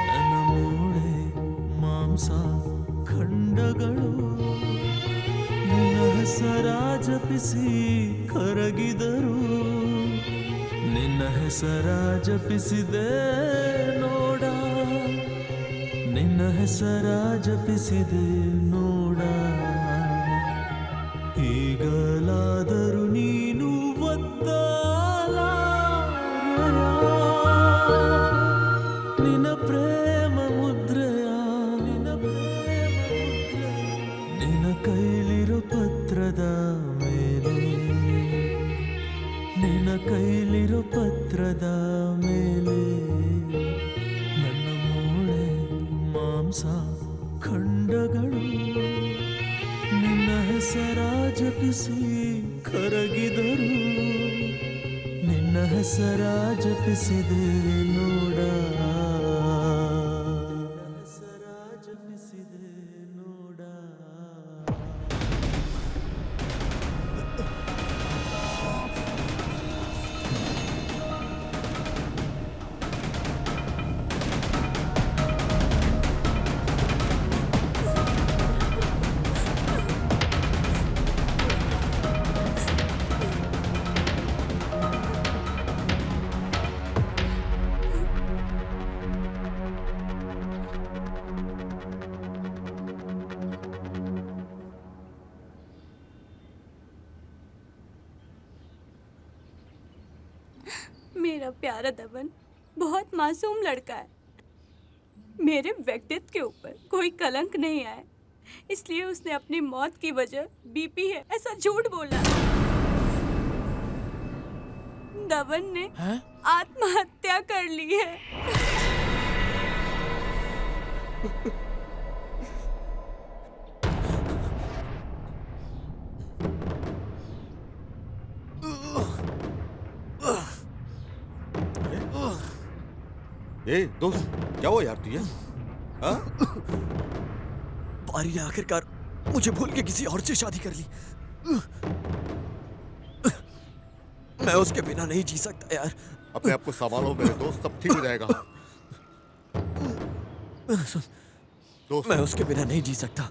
ನನ್ನ ಮೂಳೆ ಮಾಂಸ ಖಂಡಗಳು ನಿನ್ನ ಹೆಸರ ಜಪಿಸಿ ಕರಗಿದರು, ನಿನ್ನ ಹೆಸರ ಜಪಿಸಿದೆ ನೋಡ, ನಿನ್ನ ಹೆಸರ ಜಪಿಸಿದೆ ನೋಡ. ಈಗಲಾದರೂ ನೀನು ನಿನ್ನ ಪ್ರೇಮ ಮುದ್ರೆಯ, ನಿನ್ನ ಕೈಲಿರೋ ಪತ್ರದ ಮೇಲೆ, ನಿನ್ನ ಕೈಲಿರೋ ಪತ್ರದ ಮೇಲೆ ನನ್ನ ಮೂಳೆ ಮಾಂಸ ಖಂಡಗಳು ನಿನ್ನ ಹೆಸರ ಜಪಿಸಿ ಕರಗಿದರು, ನಿನ್ನ ಹೆಸರ ಜಪಿಸಿದೆ ನೋಡ, ಹೆಸರ ಜಪಿಸಿದೆ ನೋಡ. मेरा प्यारा दबन बहुत मासूम लड़का है। मेरे व्यक्तित्व के ऊपर कोई कलंक नहीं आया, इसलिए उसने अपनी मौत की वजह बीपी है ऐसा झूठ बोला। दबन ने आत्महत्या कर ली है। ए दोस्त, क्या हुआ यार तुझे? हाँ? पारी ने आखिरकार मुझे भूल के किसी और से शादी कर ली। मैं उसके बिना नहीं जी सकता यार। अपने आप को संभालो मेरे दोस्त, सब ठीक हो जाएगा। दोस्त, मैं उसके बिना नहीं जी सकता,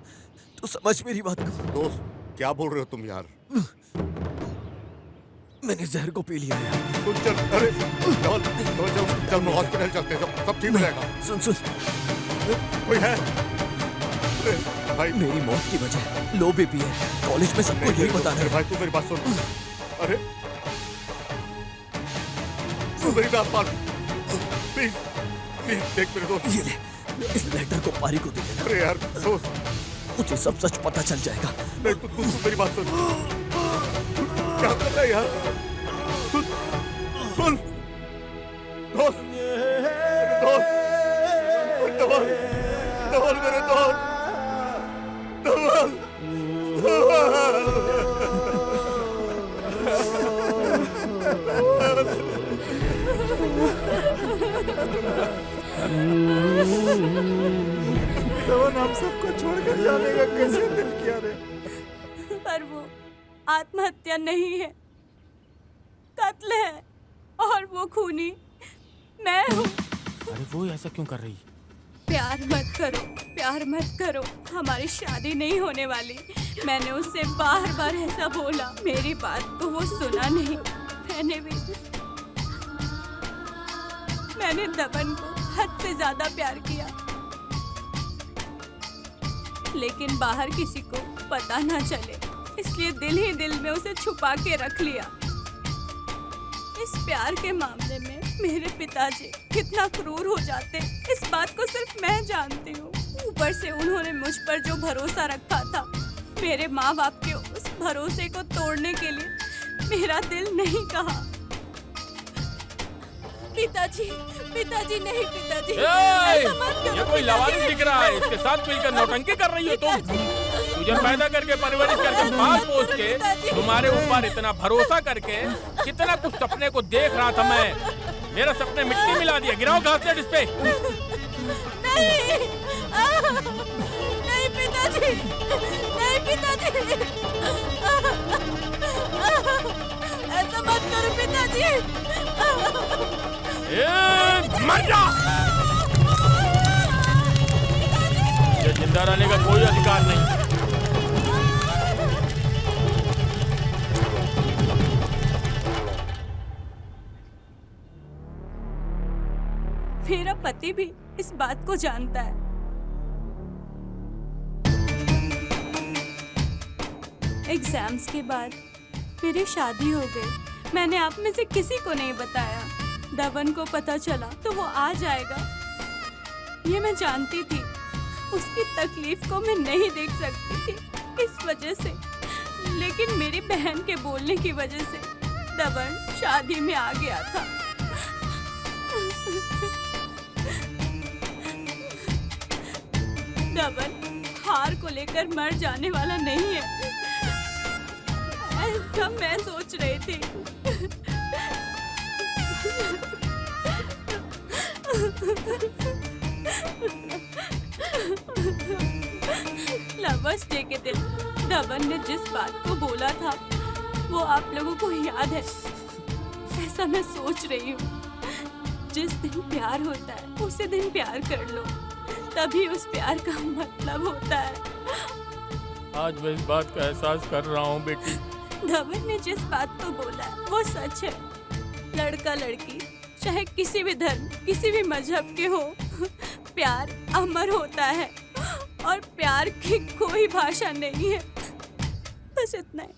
तू समझ मेरी बात को। दोस्त, क्या बोल रहे हो तुम यार? मैंने जहर को पी लिया यार। सुन चल, अरे चल हॉस्पिटल चलते हैं, सब ठीक हो जाएगा। सुन कोई है? भाई मेरी मौत की वजह लो बीपी है, कॉलेज में सबको यही बता रहे हैं। भाई तू मेरी बात सुन। अरे तू मेरी बात मान, प्लीज प्लीज देख मेरे दोस्त। ये ले, इस लेटर को पारी को दे देना। अरे यार दोस्त, मुझे सब सच पता चल जाएगा। नहीं तू मेरी बात सुन। क्या कर रहा है यार? सुन सुन दोस्त, धवल धवल मेरे दोस्त, धवल धवल हम सबको छोड़कर जाने का कैसे दिल किया रे? पर वो आत्महत्या नहीं है, कत्ल है, और वो खूनी मैं हूँ। अरे वो ऐसा क्यों कर रही? प्यार मत करो, प्यार मत करो, हमारी शादी नहीं होने वाली। मैंने उससे बार बार ऐसा बोला, मेरी बात को वो सुना नहीं। मैंने दबन को हद से ज्यादा प्यार किया, लेकिन बाहर किसी को पता ना चले, इसलिए दिल ही दिल में उसे छुपा के रख लिया। इस प्यार के मामले में मेरे पिताजी कितना क्रूर हो जाते, इस बात को सिर्फ मैं जानती हूँ। ऊपर से उन्होंने मुझ पर जो भरोसा रखा था, मेरे माँ बाप के उस भरोसे को तोड़ने के लिए मेरा दिल नहीं कहा। पिताजी, पिताजी नहीं, पिताजी ऐसा मत करो। ये कोई लवारिस दिख रहा है, इसके साथ मिलकर नौटंकी कर रही हो तुम। तुझे पैदा करके परवरिश करके पाल पोस के तुम्हारे ऊपर इतना भरोसा करके कितना कुछ सपने को देख रहा था मैं, मेरा सपने मिट्टी मिला दिया। गिराओ घासलेट इस पे। नहीं, नहीं पिताजी, नहीं पिताजी, ऐसा मत करो पिताजी। मर जा। ये जिंदा रहने का कोई अधिकार नहीं। मेरा पति भी इस बात को जानता है। एग्जाम्स के बाद मेरी शादी हो गई। मैंने आप में से किसी को नहीं बताया। दबन को पता चला तो वो आ जाएगा, ये मैं जानती थी। उसकी तकलीफ को मैं नहीं देख सकती थी इस वजह से, लेकिन मेरी बहन के बोलने की वजह से दबन शादी में आ गया था। दबन हार को लेकर मर जाने वाला नहीं है, ऐसा मैं सोच रही थी। लवर्स डे के दिन दबन ने जिस बात को बोला था वो आप लोगों को याद है, ऐसा मैं सोच रही हूँ। जिस दिन प्यार होता है उसी दिन प्यार कर लो, तभी उस प्यार का मतलब होता है। आज मैं इस बात का एहसास कर रहा हूँ बेटी। धवन ने जिस बात को बोला है वो सच है। लड़का लड़की चाहे किसी भी धर्म, किसी भी मजहब के हो, प्यार अमर होता है और प्यार की कोई भाषा नहीं है। बस इतना ही।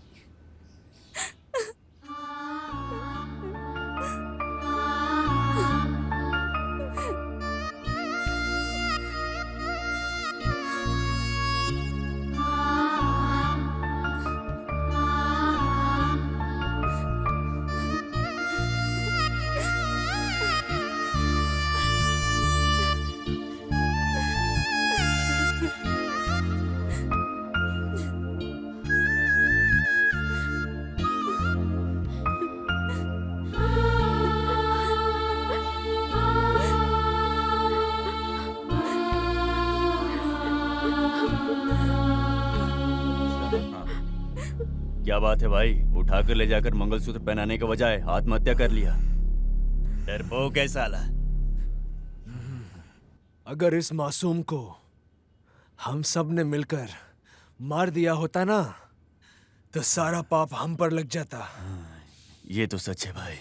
क्या बात है भाई, उठाकर ले जाकर मंगलसूत्र पहनाने के बजाय आत्महत्या कर लिया। डरपोक है साला। अगर इस मासूम को हम सब ने मिलकर मार दिया होता ना, तो सारा पाप हम पर लग जाता। ये तो सच है भाई।